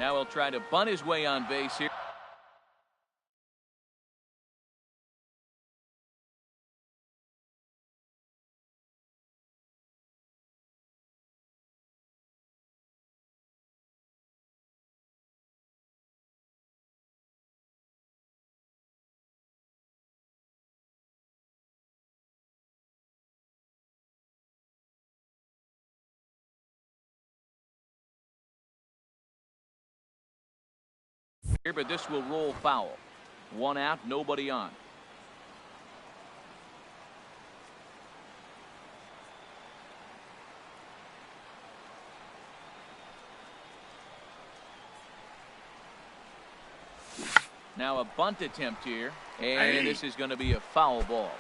Now he'll try to bunt his way on base here. But this will roll foul. 1 out, nobody on. Now a bunt attempt here, and this is going to be a foul ball.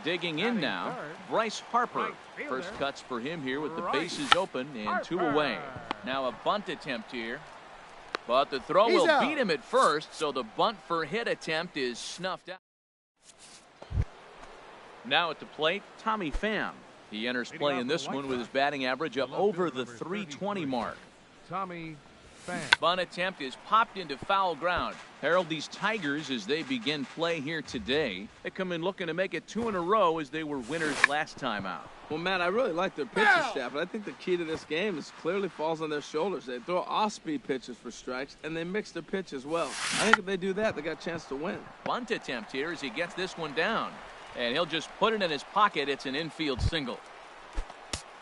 Digging in now, Bryce Harper. First cuts for him here with the bases open and 2 away. Now a bunt attempt here. But the throw will beat him at first, so the bunt for hit attempt is snuffed out. Now at the plate, Tommy Pham. He enters play in this one with his batting average up over the 320 mark. Tommy Pham. Bunt attempt is popped into foul ground. Harold, these Tigers, as they begin play here today, they come in looking to make it 2 in a row as they were winners last time out. Well, Matt, I really like their pitching staff, but I think the key to this game is clearly falls on their shoulders. They throw off-speed pitches for strikes, and they mix their pitch as well. I think if they do that, they got a chance to win. Bunt attempt here as he gets this one down. And he'll just put it in his pocket. It's an infield single.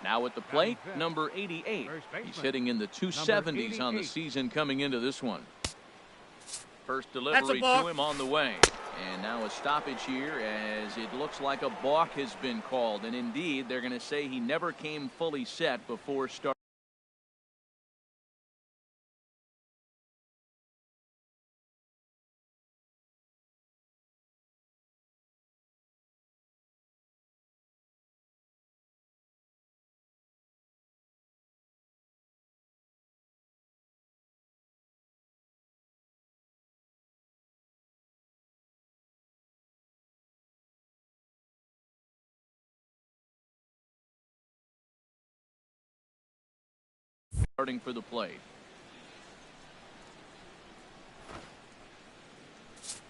Now at the plate, number 88. He's hitting in the 270s on the season coming into this one. First delivery to him on the way. And now a stoppage here as it looks like a balk has been called. And indeed, they're going to say he never came fully set before starting. starting for the plate.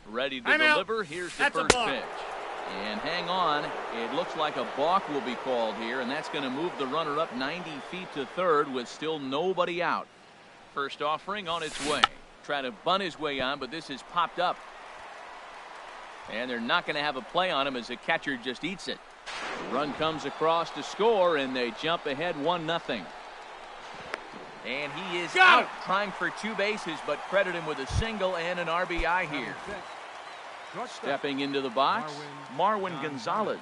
Ready to deliver. Here's the first pitch. And hang on. It looks like a balk will be called here, and that's going to move the runner up 90 feet to third with still nobody out. First offering on its way. Trying to bunt his way on, but this is popped up. And they're not going to have a play on him as the catcher just eats it. The run comes across to score, and they jump ahead 1-0. And he is out trying for 2 bases, but credit him with a single and an RBI here. Stepping into the box, Marwin Gonzalez.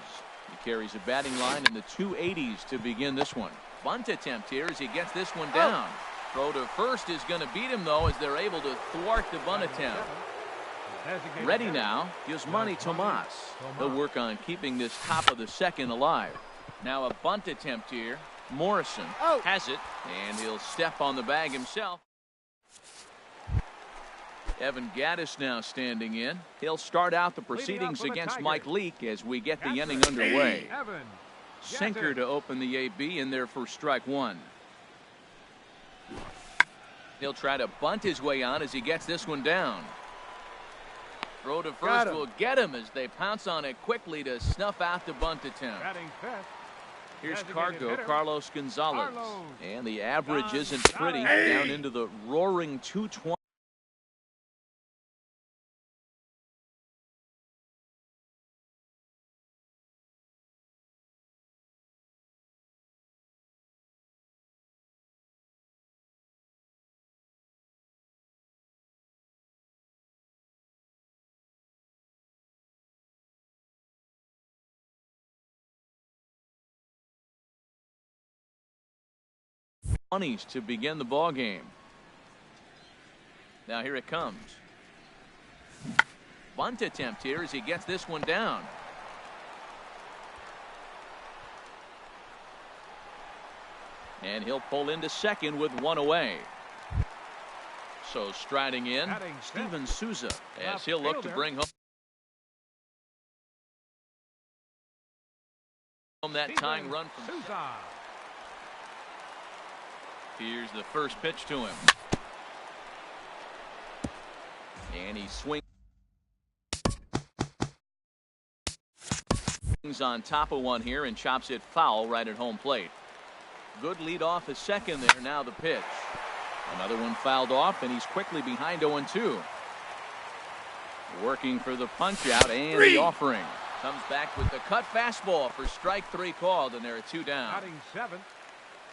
He carries a batting line in the 280s to begin this one. Bunt attempt here as he gets this one down. Throw to first is going to beat him, though, as they're able to thwart the bunt attempt. Ready now, Yusmani Tomas. He'll work on keeping this top of the second alive. Now a bunt attempt here. Morrison has it, and he'll step on the bag himself. Evan Gaddis now standing in. He'll start out the proceedings against Mike Leake as we get the inning underway. Sinker to open the AB in there for strike one. He'll try to bunt his way on as he gets this one down. Throw to first will get him as they pounce on it quickly to snuff out the bunt attempt. Here's Carlos Gonzalez. And the average isn't pretty. Down into the roaring 220. To begin the ball game. Now here it comes. Bunt attempt here as he gets this one down. And he'll pull into second with one away. So striding in, Steven Souza as he'll look to bring home that tying run from Souza. Here's the first pitch to him. And he swings on top of one here and chops it foul right at home plate. Good lead off at second there. Now the pitch. Another one fouled off, and he's quickly behind 0-2. Working for the punch out and the offering. Comes back with the cut fastball for strike 3 called, and there are 2 down.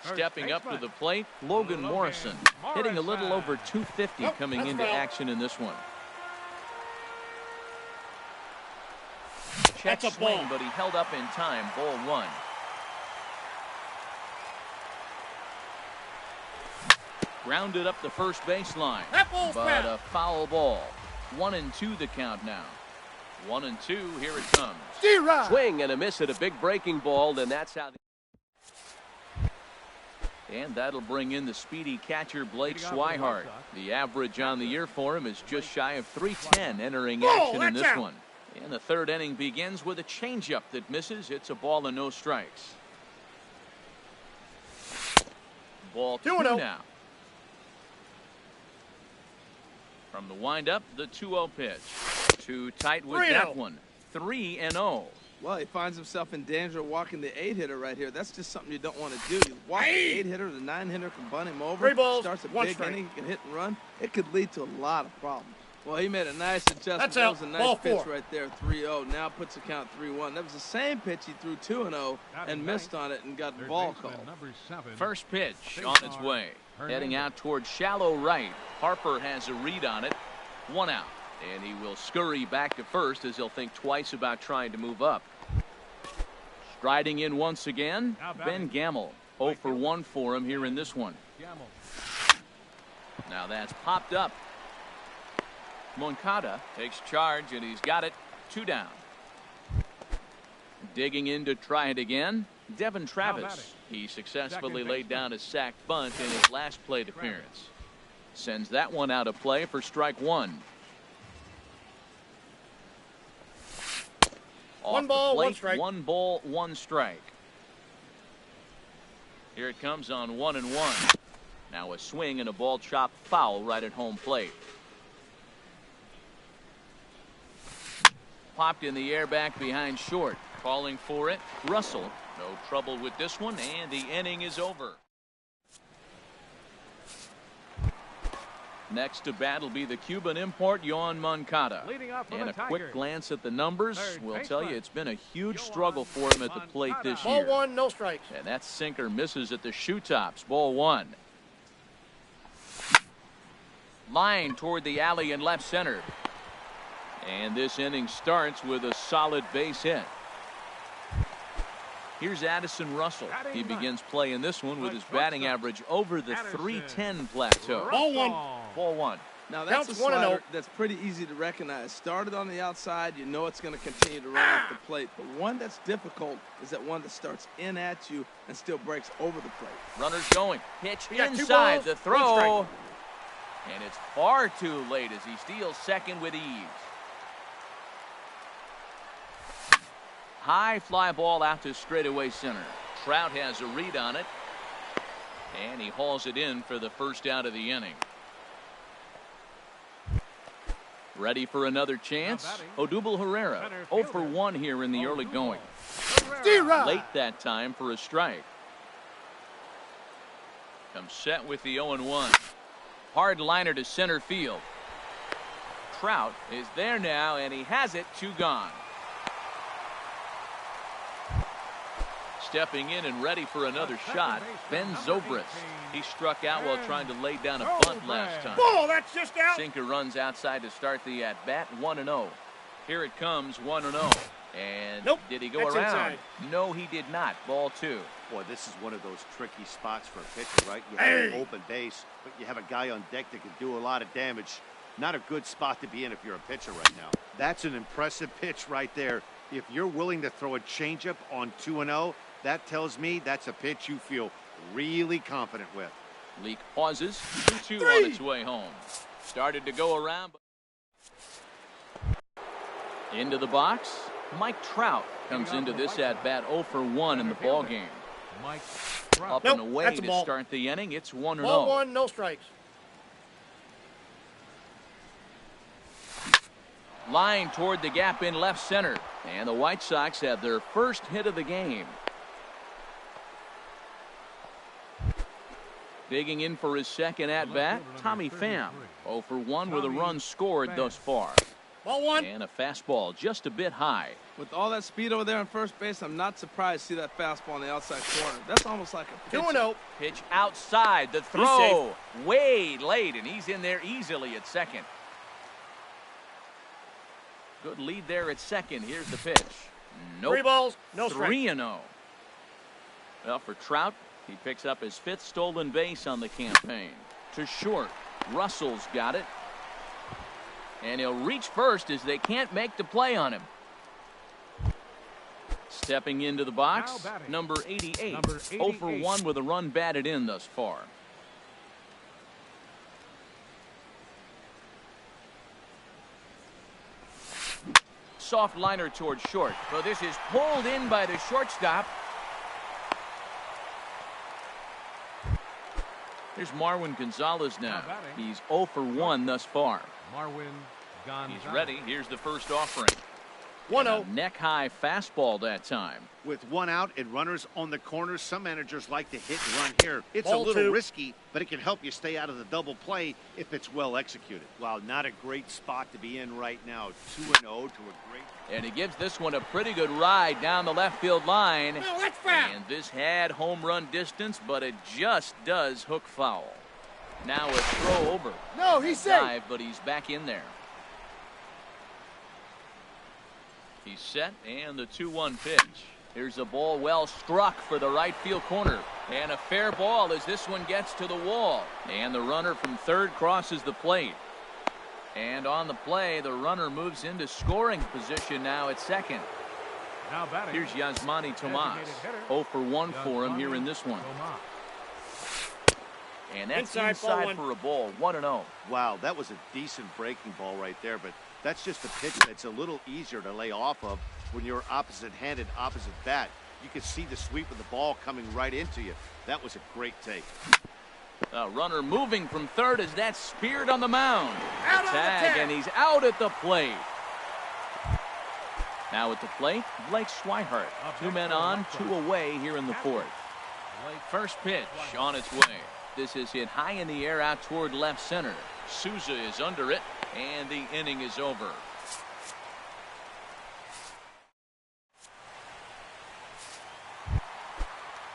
Stepping up to the plate, Logan Morrison, hitting a little over 250 coming into action in this one. Check swing, but he held up in time. Ball 1. Grounded up the first baseline, but a foul ball. 1-2 the count now. 1-2, here it comes. Swing and a miss at a big breaking ball, and that's how. And that'll bring in the speedy catcher Blake Swihart. The average on the year for him is just shy of 310 entering action in this one. And the third inning begins with a changeup that misses. It's a ball and no strikes. Ball 2 now. From the windup, the 2-0 pitch. Too tight with that one. 3-0. Well, he finds himself in danger of walking the 8-hitter right here. That's just something you don't want to do. You walk the 8-hitter, the 9-hitter can bunt him over. 3 balls, starts a 1 big strike. inning, he can hit and run. It could lead to a lot of problems. Well, he made a nice adjustment. That was a nice pitch right there, 3-0. Now puts the count 3-1. That was the same pitch he threw 2-0 and missed on it and got the ball called. First pitch on its way. Heading out towards shallow right. Harper has a read on it. 1 out. And he will scurry back to first as he'll think twice about trying to move up. Striding in once again, Ben Gamble. 0 for 1 for him here in this one. Now that's popped up. Moncada takes charge, and he's got it. 2 down. Digging in to try it again, Devin Travis. He successfully laid down a sacked bunt in his last plate appearance. Sends that one out of play for strike 1. 1 ball, 1 strike. 1 ball, 1 strike. Here it comes on 1-1. Now a swing and a ball chopped foul right at home plate. Popped in the air back behind short. Calling for it, Russell. No trouble with this one, and the inning is over. Next to bat will be the Cuban import, Yoan Moncada. And a quick glance at the numbers will tell you it's been a huge struggle for him at the plate this year. Ball 1, no strikes. And that sinker misses at the shoe tops. Ball 1. Line toward the alley in left center. And this inning starts with a solid base hit. Here's Addison Russell. He begins play in this one with his batting average over the 310 plateau. Ball 1. Ball 1. Now that's a slider that's pretty easy to recognize. Started on the outside, you know it's going to continue to run off the plate. But one that's difficult is that one that starts in at you and still breaks over the plate. Runners going. Pitch inside the throw. And it's far too late as he steals second with ease. High fly ball out to straightaway center. Trout has a read on it. And he hauls it in for the first out of the inning. Ready for another chance? Odubel Herrera, 0 for 1 here in the early going. Late that time for a strike. Comes set with the 0-1. Hard liner to center field. Trout is there now, and he has it. 2 gone. Stepping in and ready for another shot, Ben Zobrist. He struck out while trying to lay down a bunt last time. Ball, that's just out. Sinker runs outside to start the at-bat, 1-0. Here it comes, 1-0. And nope, did he go that's around? Inside. No, he did not. Ball 2. Boy, this is one of those tricky spots for a pitcher, right? You have an open base, but you have a guy on deck that can do a lot of damage. Not a good spot to be in if you're a pitcher right now. That's an impressive pitch right there. If you're willing to throw a changeup on 2-0, that tells me that's a pitch you feel really confident with. Leak pauses. 2-2 on its way home. Started to go around. Into the box. Mike Trout comes into this at-bat 0 for 1 in the ball game. Up and away to start the inning. It's 1-0. Ball 1, no strikes. Line toward the gap in left center. And the White Sox have their first hit of the game. Digging in for his second at-bat, Tommy Pham. 0 for 1 with a run scored thus far. Ball 1. And a fastball just a bit high. With all that speed over there on first base, I'm not surprised to see that fastball on the outside corner. That's almost like a pitch. 2-0. Pitch outside. The throw way late, and he's in there easily at second. Good lead there at second. Here's the pitch. Nope. 3 balls, no strikes. 3-0. Well, for Trout, he picks up his 5th stolen base on the campaign. To short. Russell's got it. And he'll reach first as they can't make the play on him. Stepping into the box, number 88. 0 for 1 with a run batted in thus far. Soft liner toward short. So this is pulled in by the shortstop. Here's Marwin Gonzalez now. He's 0 for 1 thus far. He's ready. Here's the first offering. 1-0. Neck-high fastball that time. With 1 out and runners on the corners, some managers like to hit and run here. It's Ball a little 2. risky, but it can help you stay out of the double play if it's well executed. Wow, not a great spot to be in right now. 2-0 to a great... And he gives this one a pretty good ride down the left field line. No, that's foul. And this had home run distance, but it just does hook foul. Now a throw over. No, he's safe. But he's back in there. He's set, and the 2-1 pitch. Here's a ball well struck for the right field corner. And a fair ball as this one gets to the wall. And the runner from third crosses the plate. And on the play, the runner moves into scoring position now at second. Here's Yasmani Tomas. 0 for 1 for him here in this one. And that's inside for a ball. 1-0. Wow, that was a decent breaking ball right there, but that's just a pitch that's a little easier to lay off of when you're opposite-handed, opposite bat. You can see the sweep of the ball coming right into you. That was a great take. A runner moving from third as that's speared on the mound. Out on the Tag, tag. and he's out at the plate. Now at the plate, Blake Swihart. 2 men on, 2 away here in the 4th. First pitch on its way. This is hit high in the air out toward left center. Souza is under it, and the inning is over.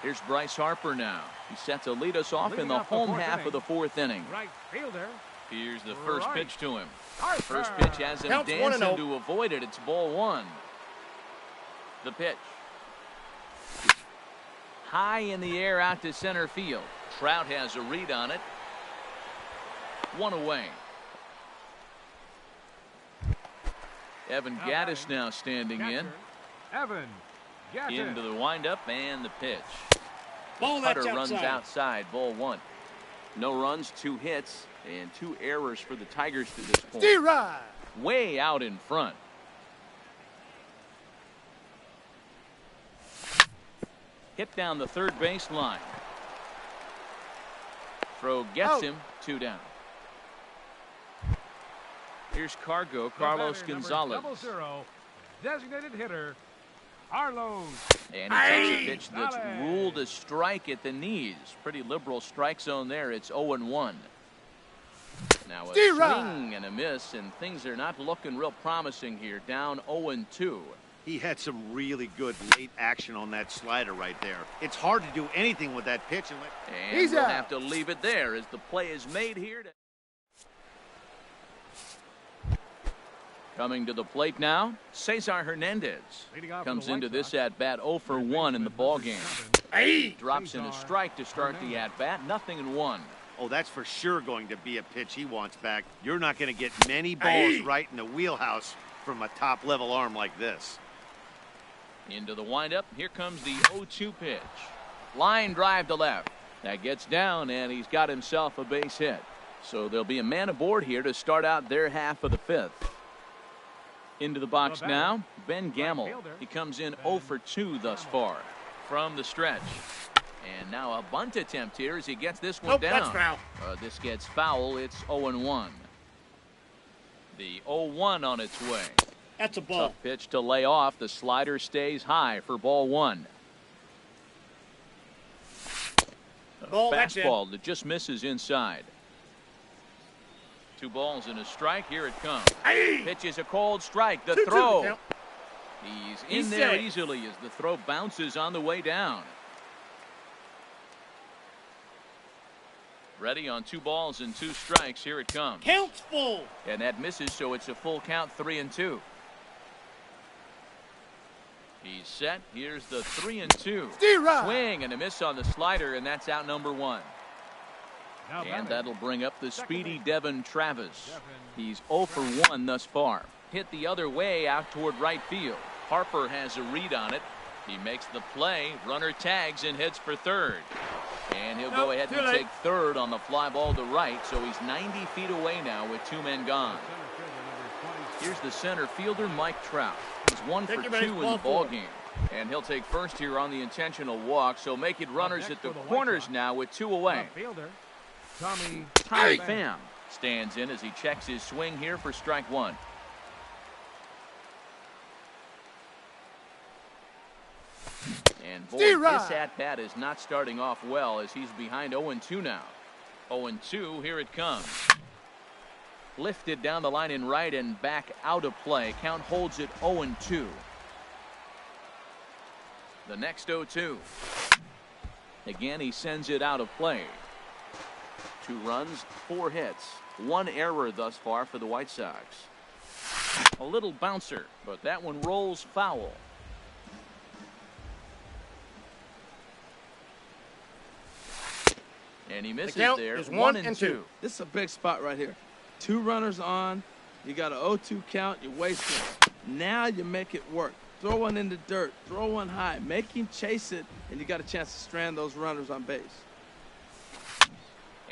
Here's Bryce Harper now. He's set to lead us off in the home half of the 4th inning. Right fielder. Here's the first pitch to him. Harper. First pitch has him Counts dancing 1-0. to avoid it. It's ball 1. The pitch. High in the air out to center field. Trout has a read on it. 1 away. Evan Gaddis now standing in. Evan. Into the windup and the pitch. Ball Cutter that's runs outside. outside. Ball 1. No runs, 2 hits, and 2 errors for the Tigers to this point. D-Rod. Way out in front. Hit down the third baseline. Throw gets Out. him. 2 down. Here's Carlos Gonzalez. 000, designated hitter, Carlos. And he takes a pitch that's ruled a strike at the knees. Pretty liberal strike zone there. It's 0-1. Now a swing and a miss, and things are not looking real promising here. Down 0-2. He had some really good late action on that slider right there. It's hard to do anything with that pitch. And He's we'll out. have to leave it there as the play is made here. Coming to the plate now, Cesar Hernandez. Leading off for Comes the White into this Sox, at-bat 0 for 1 in the ball game. Hey. Drops in a strike to start the at-bat. 0-1. Oh, that's for sure going to be a pitch he wants back. You're not going to get many balls right in the wheelhouse from a top-level arm like this. Into the windup. Here comes the 0-2 pitch. Line drive to left. That gets down, and he's got himself a base hit. So there'll be a man aboard here to start out their half of the 5th. Into the box now, Ben Gamble. He comes in 0 for 2 thus far from the stretch. And now a bunt attempt here as he gets this one Nope, down. that's foul. This gets foul. It's 0-1. The 0-1 on its way. That's a ball. Tough pitch to lay off. The slider stays high for ball 1. A Ball, that's fastball that just misses inside. 2 balls and a strike. Here it comes. Pitch is a cold strike. The 2-2 throw. count. He's in there safe. easily as the throw bounces on the way down. Ready on 2 balls and 2 strikes. Here it comes. Counts full. And that misses, so it's a full count, 3-2. He's set. Here's the 3-2. D-Rod. Swing and a miss on the slider, and that's out number 1. Now And batting, that'll bring up the speedy Devin Travis. Devin. He's 0 for 1 thus far. Hit the other way out toward right field. Harper has a read on it. He makes the play. Runner tags and hits for third. And he'll go ahead too and late. take third on the fly ball to right. So he's 90 feet away now with 2 men gone. center fielder number 22. Here's the center fielder, Mike Trout. He's 1 for 2 in the baseball ball 4. game. And he'll take first here on the intentional walk. So make it runners at the corners now with 2 away. Left fielder, Tommy Tommy Pham. Pham stands in as he checks his swing here for strike 1. And boy, this at-bat is not starting off well as he's behind 0-2 now. 0-2, here it comes. Lifted down the line in right and back out of play. Count holds it 0-2. The next 0-2. Again, he sends it out of play. 2 runs, 4 hits, 1 error thus far for the White Sox. A little bouncer, but that one rolls foul. And he misses count there. is 1 1 and and 2. 2. This is a big spot right here. 2 runners on. You got an 0-2 count. You're wasting it. Now you make it work. Throw one in the dirt. Throw one high. Make him chase it, and you got a chance to strand those runners on base.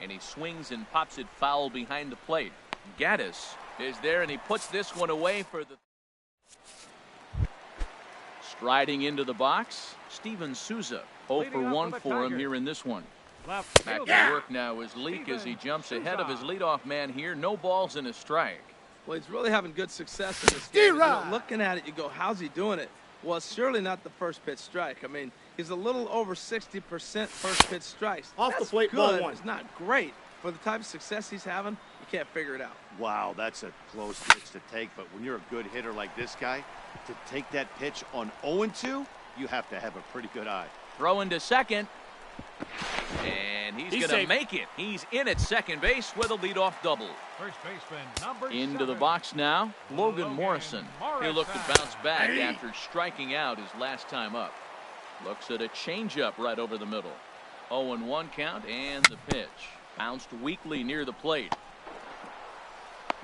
And he swings and pops it foul behind the plate. Gaddis is there, and he puts this one away for the... Striding into the box, Steven Souza. 0 for 1 for him here in this one. Left Back fielder. to work now is Leak as he jumps ahead of his leadoff man here. No balls and a strike. Well, he's really having good success in this game. You know, looking at it, you go, how's he doing it? Well, it's surely not the first pitch strike. I mean, he's a little over 60% first pitch strikes. Off the That's plate, good. ball one. It's not great. For the type of success he's having, you can't figure it out. Wow, that's a close pitch to take, but when you're a good hitter like this guy, to take that pitch on 0-2, you have to have a pretty good eye. Throw into second. And he's going to safe. make it. He's in at second base with a leadoff double. First baseman, number Into 7. the box now, Logan Logan Morrison. He'll look to bounce back after striking out his last time up. Looks at a changeup right over the middle. 0-1 count and the pitch. Bounced weakly near the plate.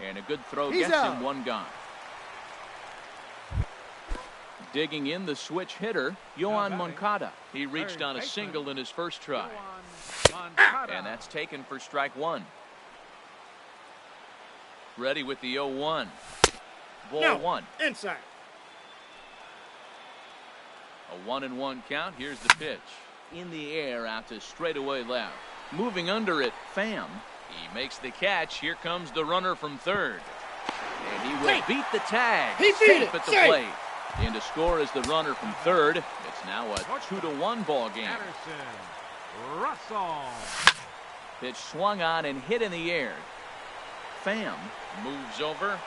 And a good throw gets him one gone. Digging in the switch hitter, Yohan Moncada. He reached on a single in his first try. And that's taken for strike one. Ready with the 0-1. Ball one. Inside. A 1-1 count. Here's the pitch. In the air out to straightaway left. Moving under it, Pham. He makes the catch. Here comes the runner from third. And he will beat the tag. He beat Safe it. at the Safe. plate. In to score is the runner from third. It's now a 2-1 ball game. Anderson. Russell. Pitch swung on and hit in the air. Pham moves over.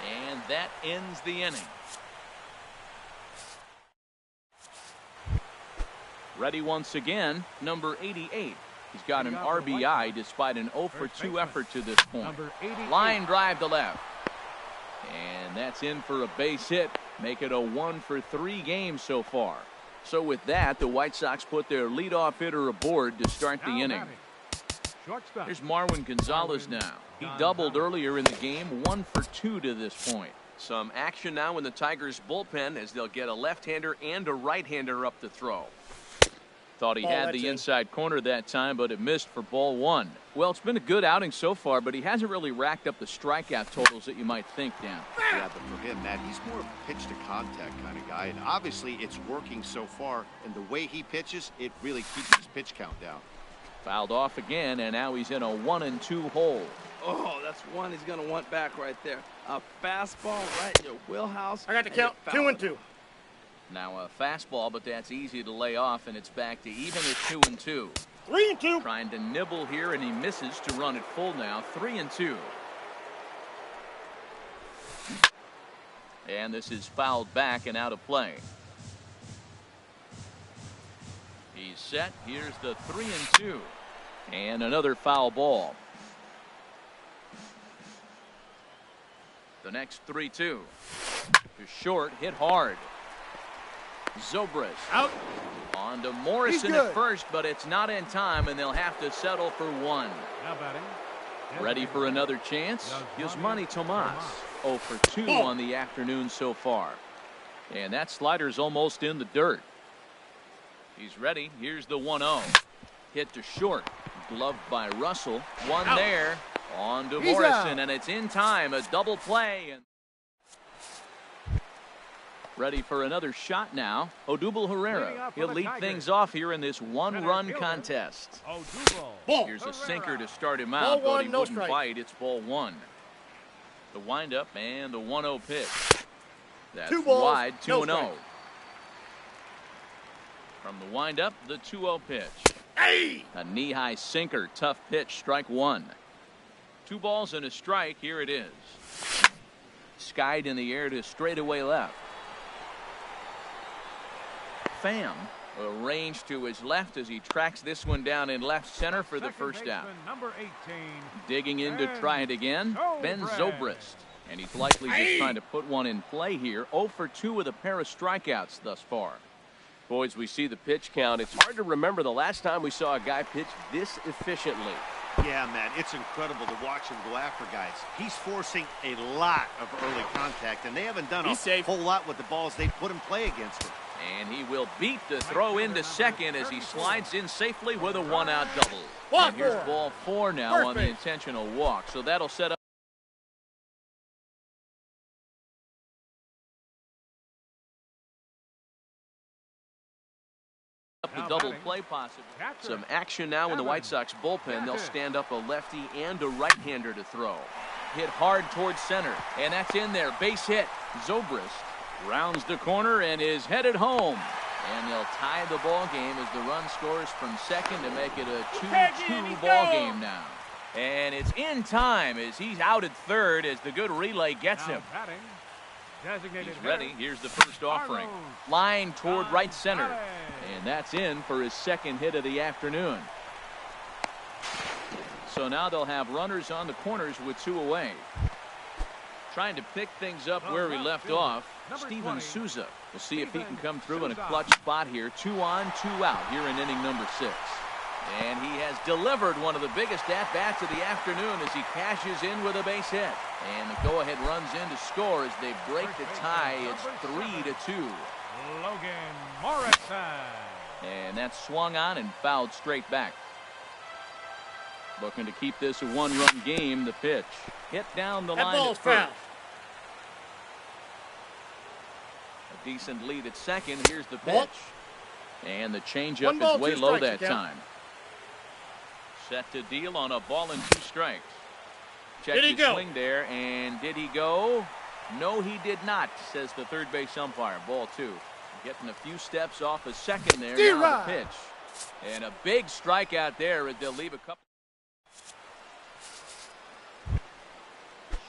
And that ends the inning. Ready once again, number 88. He's got an RBI despite an 0-for-2 effort to this point. Line drive to left. And that's in for a base hit. Make it a 1-for-3 game so far. So with that, the White Sox put their leadoff hitter aboard to start the inning. Here's Marwin Gonzalez now. He doubled earlier in the game, 1-for-2 to this point. Some action now in the Tigers bullpen as they'll get a left-hander and a right-hander up to throw. Thought he had the inside corner that time, but it missed for ball one. Well, it's been a good outing so far, but he hasn't really racked up the strikeout totals that you might think, Dan. Yeah, but for him, Matt, he's more of a pitch-to-contact kind of guy, and obviously it's working so far, and the way he pitches, it really keeps his pitch count down. Fouled off again, and now he's in a 1-2 hole. Oh, that's one he's going to want back right there. A fastball right in your wheelhouse. I got the count. 2-2. Now a fastball, but that's easy to lay off, and it's back to even at 2-2. 3-2. Trying to nibble here, and he misses to run it full now. 3-2. And this is fouled back and out of play. He's set. Here's the 3-2. And another foul ball. The next 3-2. To short, hit hard. Zobrist Out. on to Morrison at first, but it's not in time, and they'll have to settle for one. Now batting. Ready for another chance? Yasmani Tomas. 0-for-2 on the afternoon so far. And that slider's almost in the dirt. He's ready. Here's the 1-0. Hit to short. Gloved by Russell. One there. On to Morrison, and it's in time. A double play. And ready for another shot now. Odubel Herrera. He'll lead things off here in this one-run contest. Here's a sinker to start him out, but he wouldn't bite. It's ball one. The windup and the 1-0 pitch. That's wide, 2-0. From the windup, the 2-0 pitch. A knee-high sinker, tough pitch, strike one. 2 balls and a strike. Here it is. Skied in the air to straightaway left. Pham arranged to his left as he tracks this one down in left center for the first out. Number 18. Digging in to try it again, Ben Zobrist. And he's likely just trying to put one in play here. 0-for-2 with a pair of strikeouts thus far. Boys, we see the pitch count. It's hard to remember the last time we saw a guy pitch this efficiently. Yeah, man, it's incredible to watch him go after guys. He's forcing a lot of early contact, and they haven't done a whole lot with the balls they put in play against him. And he will beat the throw into second as he slides in safely with a 1-out double. And here's ball 4 now on the intentional walk. So that'll set up the double play possible. Some action now in the White Sox bullpen. They'll stand up a lefty and a right-hander to throw. Hit hard towards center, and that's in there. Base hit. Zobrist rounds the corner and is headed home. And they'll tie the ball game as the run scores from second to make it a 2-2 ball game now. And it's in time as he's out at third as the good relay gets him. He's ready. Here's the first offering. Line toward right center. And that's in for his second hit of the afternoon. So now they'll have runners on the corners with two away. Trying to pick things up where we left off, Steven Souza. We'll see if he can come through in a clutch spot here. 2 on, 2 out here in inning number 6. And he has delivered one of the biggest at-bats of the afternoon as he cashes in with a base hit. And the go-ahead runs in to score as they break the tie. It's 3-2. Logan Morrison. And that's swung on and fouled straight back. Looking to keep this a one-run game. The pitch hit down the line. That ball's at first. foul. A decent lead at second. Here's the pitch. Ball. And the changeup is way low that time. Set to deal on a ball and 2 strikes. Check his swing there, and did he go? No, he did not, says the third base umpire. Ball 2. Getting a few steps off a second there. Now the pitch. And a big strikeout there as they'll leave a couple.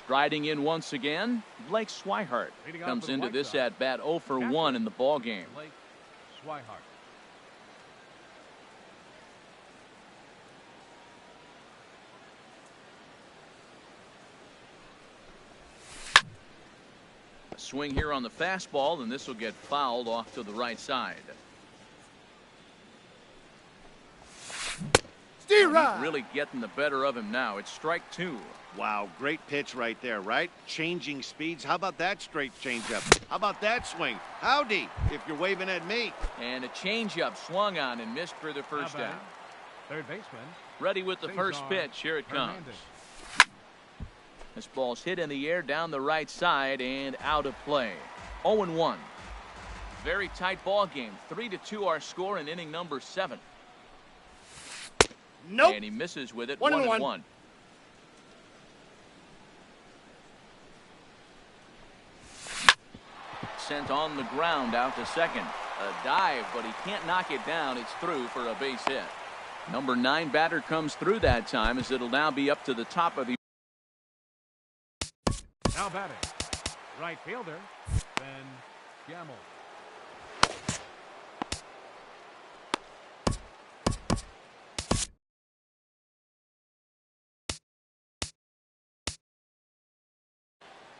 Striding in once again, Blake Swihart comes into this at bat 0 for 1 in the ball game. Blake Swihart. A swing here on the fastball, and this will get fouled off to the right side. He's really getting the better of him now. It's strike 2. Wow, great pitch right there, right? Changing speeds. How about that straight changeup? How about that swing? Howdy, if you're waving at me. And a changeup swung on and missed for the first down. Third baseman. Ready with the first pitch. Here it comes. This ball's hit in the air down the right side and out of play. 0-1. Very tight ball game. 3-2 our score in inning number 7. Nope. And he misses with it. 1-1. Sent on the ground out to second. A dive, but he can't knock it down. It's through for a base hit. Number 9 batter comes through that time as it'll now be up to the top of the. Now batting, right fielder, Ben Gamble.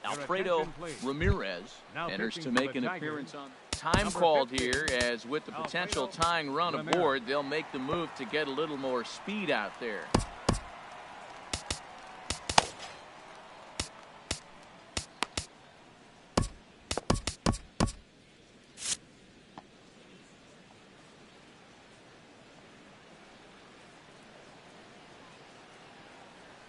Alfredo Ramirez enters to make an appearance on. Time called here as with the potential tying run aboard, they'll make the move to get a little more speed out there.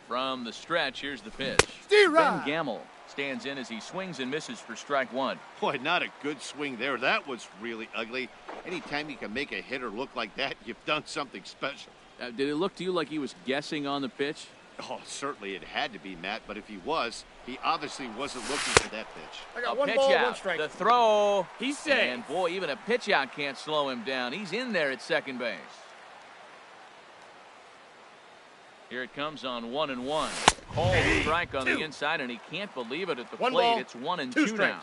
From the stretch, here's the pitch. Ben Gamble stands in as he swings and misses for strike 1. Boy, not a good swing there. That was really ugly. Anytime you can make a hitter look like that, you've done something special. Did it look to you like he was guessing on the pitch? Oh, certainly it had to be, Matt, but if he was, he obviously wasn't looking for that pitch. I got a one pitch ball, out. 1 strike. The throw. He's safe. And boy, even a pitch out can't slow him down. He's in there at second base. Here it comes on 1-1. Called strike on the inside, and he can't believe it at the plate. Ball, it's 1-2 now.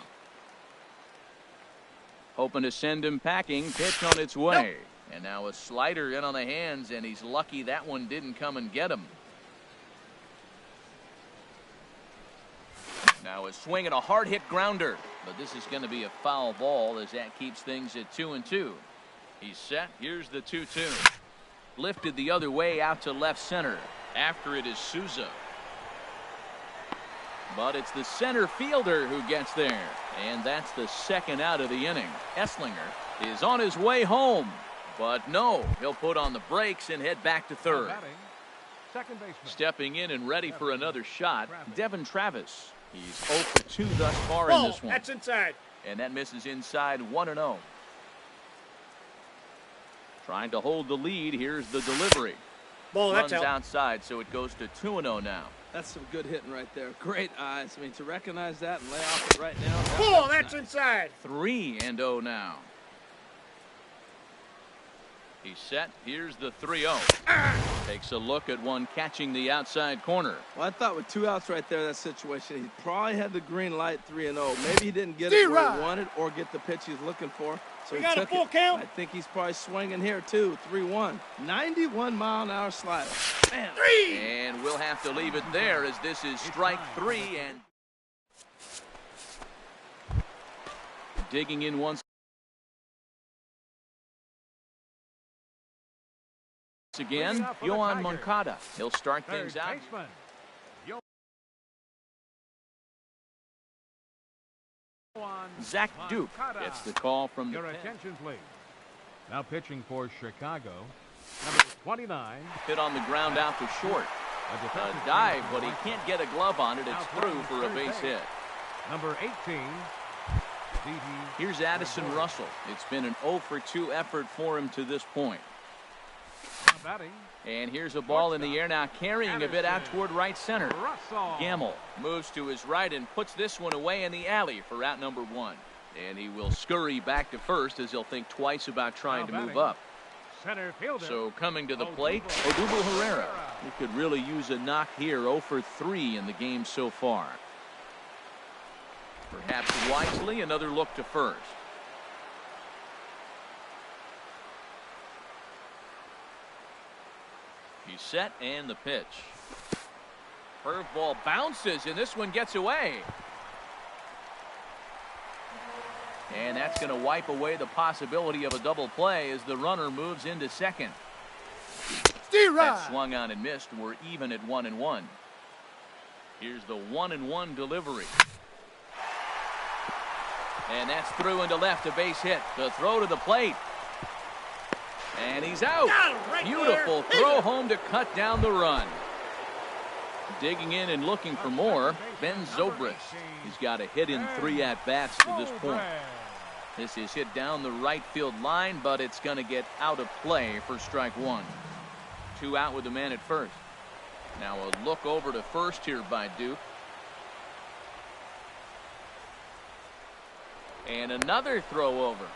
Hoping to send him packing. Pitch on its way. Nope. And now a slider in on the hands, and he's lucky that one didn't come and get him. Now a swing and a hard hit grounder. But this is going to be a foul ball as that keeps things at 2-2. He's set. Here's the 2-2. Lifted the other way out to left center. After it is Souza. But it's the center fielder who gets there. And that's the second out of the inning. Esslinger is on his way home. But no, he'll put on the brakes and head back to third. Second baseman. Stepping in and ready for another shot, Devin Travis. He's 0 for 2 thus far in this one. That's inside. And that misses inside 1-0. Trying to hold the lead. Here's the delivery. Ball, that's Runs out. outside, so it goes to 2-0 now. That's some good hitting right there. Great eyes. I mean, to recognize that and lay off it right now. Ball, that's inside. 3-0 now. He's set. Here's the 3-0. Takes a look at one catching the outside corner. Well, I thought with 2 outs right there in that situation, he probably had the green light 3-0. Maybe he didn't get it where he wanted or get the pitch he's looking for. So We he got a took full it. count. I think he's probably swinging here too. 3-1. 91-mile-an-hour slider. Bam. And we'll have to leave it there as this is strike 3. And digging in once again, Yohan Moncada. He'll start things Third out. baseman. Zach Duke gets the call from the Your pen. attention, please. Now pitching for Chicago, number 29. Hit on the ground out to short. A dive, but he can't get a glove on it. It's through for a base hit. Number 18. Here's Addison Russell. It's been an 0 for 2 effort for him to this point. Batting. And here's a ball in the air now, carrying a bit out toward right center. Russell. Gamble moves to his right and puts this one away in the alley for out number 1. And he will scurry back to first as he'll think twice about trying to move up. Center fielder. So coming to the plate, Odubel Herrera. He could really use a knock here. 0 for 3 in the game so far. Perhaps wisely, another look to first. He's set, and the pitch. Curveball bounces, and this one gets away. And that's going to wipe away the possibility of a double play as the runner moves into second. That swung on and missed. We're even at 1-1. Here's the 1-1 delivery. And that's through into left, a base hit. The throw to the plate. And he's out. Beautiful throw home to cut down the run. Digging in and looking for more, Ben Zobrist. He's got a hit in 3 at-bats to this point. This is hit down the right field line, but it's going to get out of play for strike 1. 2 out with the man at first. Now a look over to first here by Duke. And another throw over.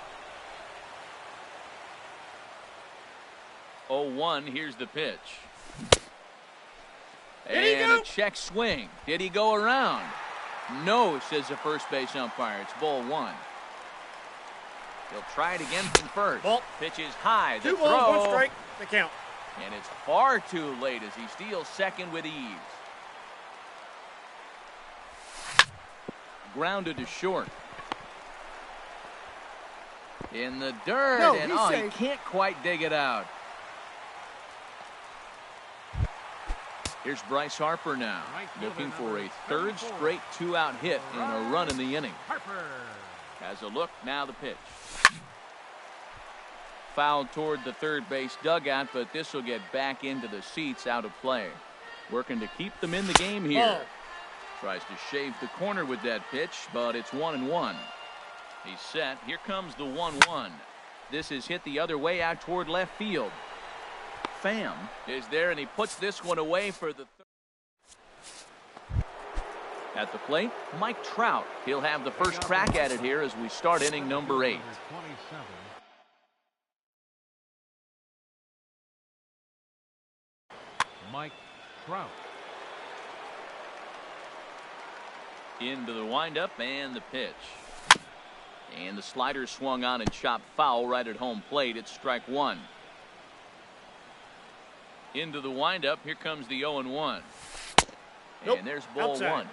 0-1, here's the pitch. And a check swing. Did he go around? No, says the first base umpire. It's ball 1. He'll try it again from first. Ball. Pitch is high. The 2 throw. balls, 1 strike. The count. And it's far too late as he steals second with ease. Grounded to short. In the dirt. No, and he's he safe. can't quite dig it out. Here's Bryce Harper now, looking for a third straight 2-out hit and a run in the inning. Harper. Has a look, now the pitch. Fouled toward the third base dugout, but this will get back into the seats, out of play. Working to keep them in the game here. Tries to shave the corner with that pitch, but it's 1-1. He's set. Here comes the 1-1. This is hit the other way out toward left field. Pham is there, and he puts this one away for the third. At the plate, Mike Trout. He'll have the first crack at it here as we start inning number 8. 27. Mike Trout. Into the windup and the pitch. And the slider swung on and chopped foul right at home plate. It's strike 1. Into the windup. Here comes the 0-1. Nope. And there's ball Outside. 1.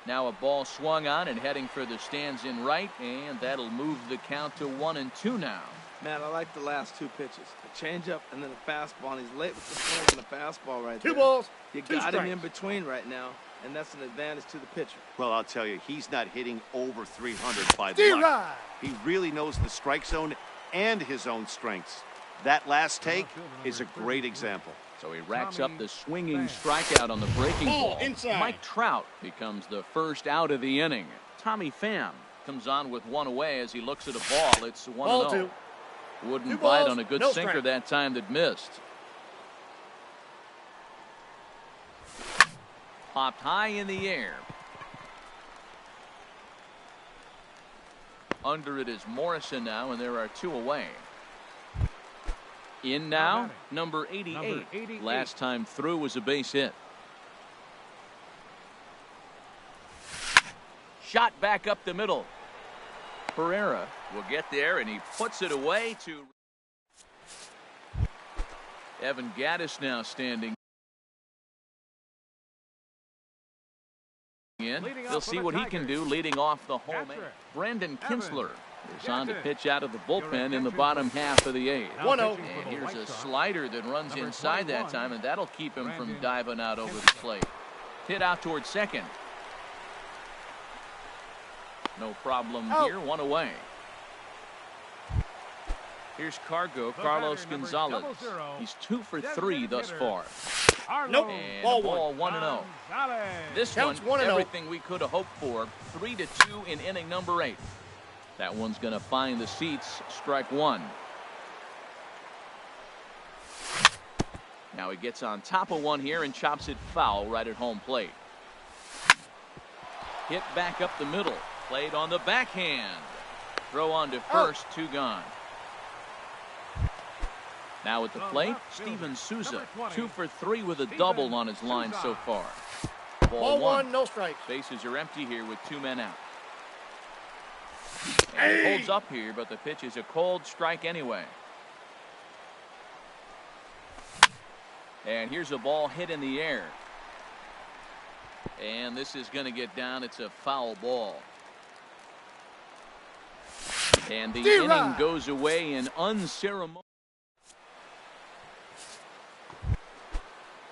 Now a ball swung on and heading for the stands in right, and that'll move the count to 1-2 now. Man, I like the last 2 pitches. A changeup and then a fastball, and he's late with the swing and the fastball right there. 2 balls, You 2 got him strikes. in between right now, and that's an advantage to the pitcher. Well, I'll tell you, he's not hitting over 300 by D-Rod. luck. He really knows the strike zone and his own strengths. That last take is a great example. So he racks up the swinging strikeout on the breaking ball. Inside. Mike Trout becomes the first out of the inning. Tommy Pham comes on with one away as he looks at a ball. It's 1-0. Wouldn't bite on a good sinker that time that missed. Popped high in the air. Under it is Morrison now, and there are 2 away. In now, number 88. Last time through was a base hit. Shot back up the middle. Pereira will get there, and he puts it away to Evan Gattis now standing in. We'll see what he can do leading off the home. Brandon Kinsler is on to pitch out of the bullpen in the bottom half of the 8th. 1-0. And here's a slider that runs inside that time, and that'll keep him from diving out over the plate. Hit out towards second. No problem here, 1 away. Here's Carlos Gonzalez. He's 2 for 3 thus far. Nope. And Ball 1-0. This one, everything we could have hoped for. 3-2 in inning number 8. That one's going to find the seats. Strike 1. Now he gets on top of one here and chops it foul right at home plate. Hit back up the middle. Played on the backhand. Throw on to first. 2 gone. Now at the plate, Steven Souza. 2 for 3 with a double on his line so far. Ball 1, no strikes. Bases are empty here with 2 men out. And he holds up here, but the pitch is a cold strike anyway. And here's a ball hit in the air. And this is going to get down. It's a foul ball. And the inning goes away in unceremonious.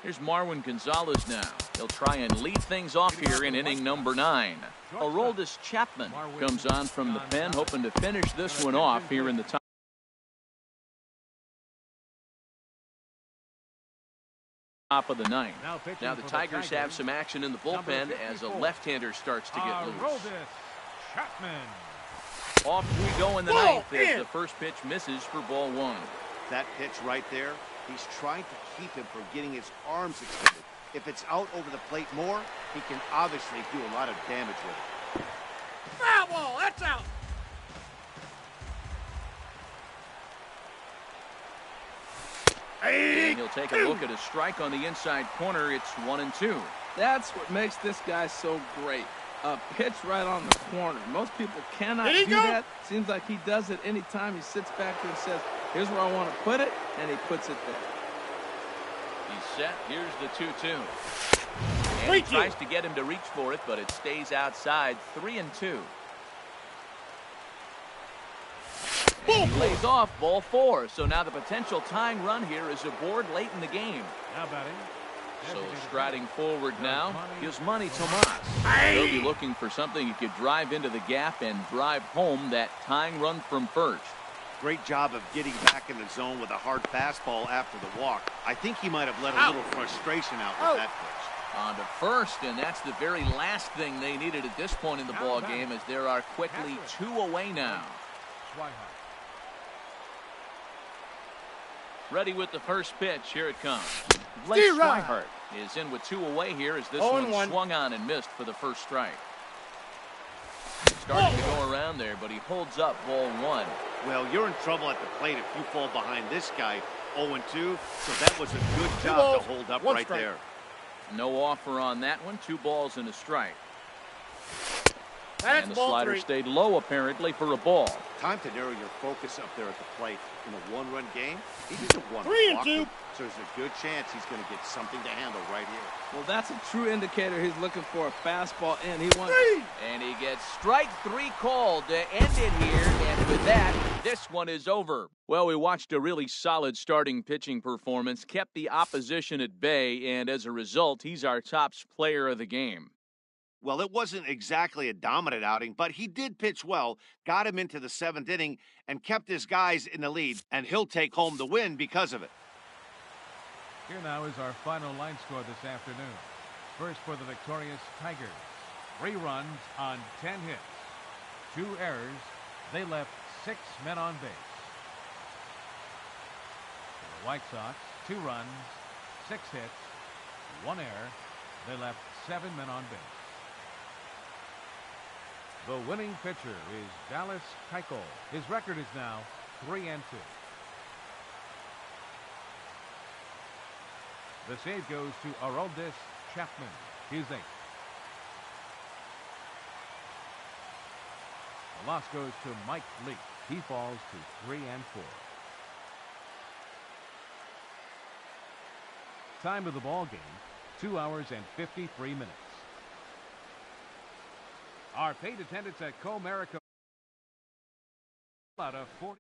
Here's Marwin Gonzalez now. He'll try and lead things off here in inning number 9. Aroldis Chapman comes on from the pen, hoping to finish this one off here in the top of the 9th. Now the Tigers have some action in the bullpen as a left-hander starts to get loose. Off we go in the 9th as the first pitch misses for ball 1. That pitch right there, he's trying to keep him from getting his arms extended. If it's out over the plate more, he can obviously do a lot of damage with it. Foul ball, that's out. And he'll take a look at a strike on the inside corner. It's 1-2. That's what makes this guy so great. A pitch right on the corner. Most people cannot do that. Seems like he does it anytime he sits back there and says, here's where I want to put it, and he puts it there. He's set. Here's the 2-2. And he tries to get him to reach for it, but it stays outside. 3-2. And he lays off ball 4. So now the potential tying run here is aboard late in the game. Now batting. So striding forward now is Manny Tomas. He'll be looking for something he could drive into the gap and drive home that tying run from first. Great job of getting back in the zone with a hard fastball after the walk. I think he might have let a little frustration out with that pitch. On to first, and that's the very last thing they needed at this point in the ball game, as there are quickly 2 away now. Ready with the first pitch. Here it comes. Blake Swihart is in with 2 away here as this one swung on and missed for the first strike. Starting to go around there, but he holds up ball 1. Well, you're in trouble at the plate if you fall behind this guy 0-2, so that was a good job to hold up right there. No offer on that one. 2 balls and a strike. That's and the slider stayed low apparently for a ball. Time to narrow your focus up there at the plate. In a 1-run game, he doesn't want to walk him, so there's a good chance he's going to get something to handle right here. Well, that's a true indicator. He's looking for a fastball in. He wants, and he gets strike 3 called to end it here. And with that, this one is over. Well, we watched a really solid starting pitching performance, kept the opposition at bay, and as a result, he's our top player of the game. Well, it wasn't exactly a dominant outing, but he did pitch well, got him into the 7th inning, and kept his guys in the lead, and he'll take home the win because of it. Here now is our final line score this afternoon. First for the victorious Tigers, 3 runs on 10 hits. 2 errors. They left 6 men on base. For the White Sox, 2 runs, 6 hits, 1 error. They left 7 men on base. The winning pitcher is Dallas Keuchel. His record is now 3-2. The save goes to Aroldis Chapman, his 8th. The loss goes to Mike Leake. He falls to 3-4. Time of the ball game, 2 hours and 53 minutes. Our paid attendance at Comerica out of 40.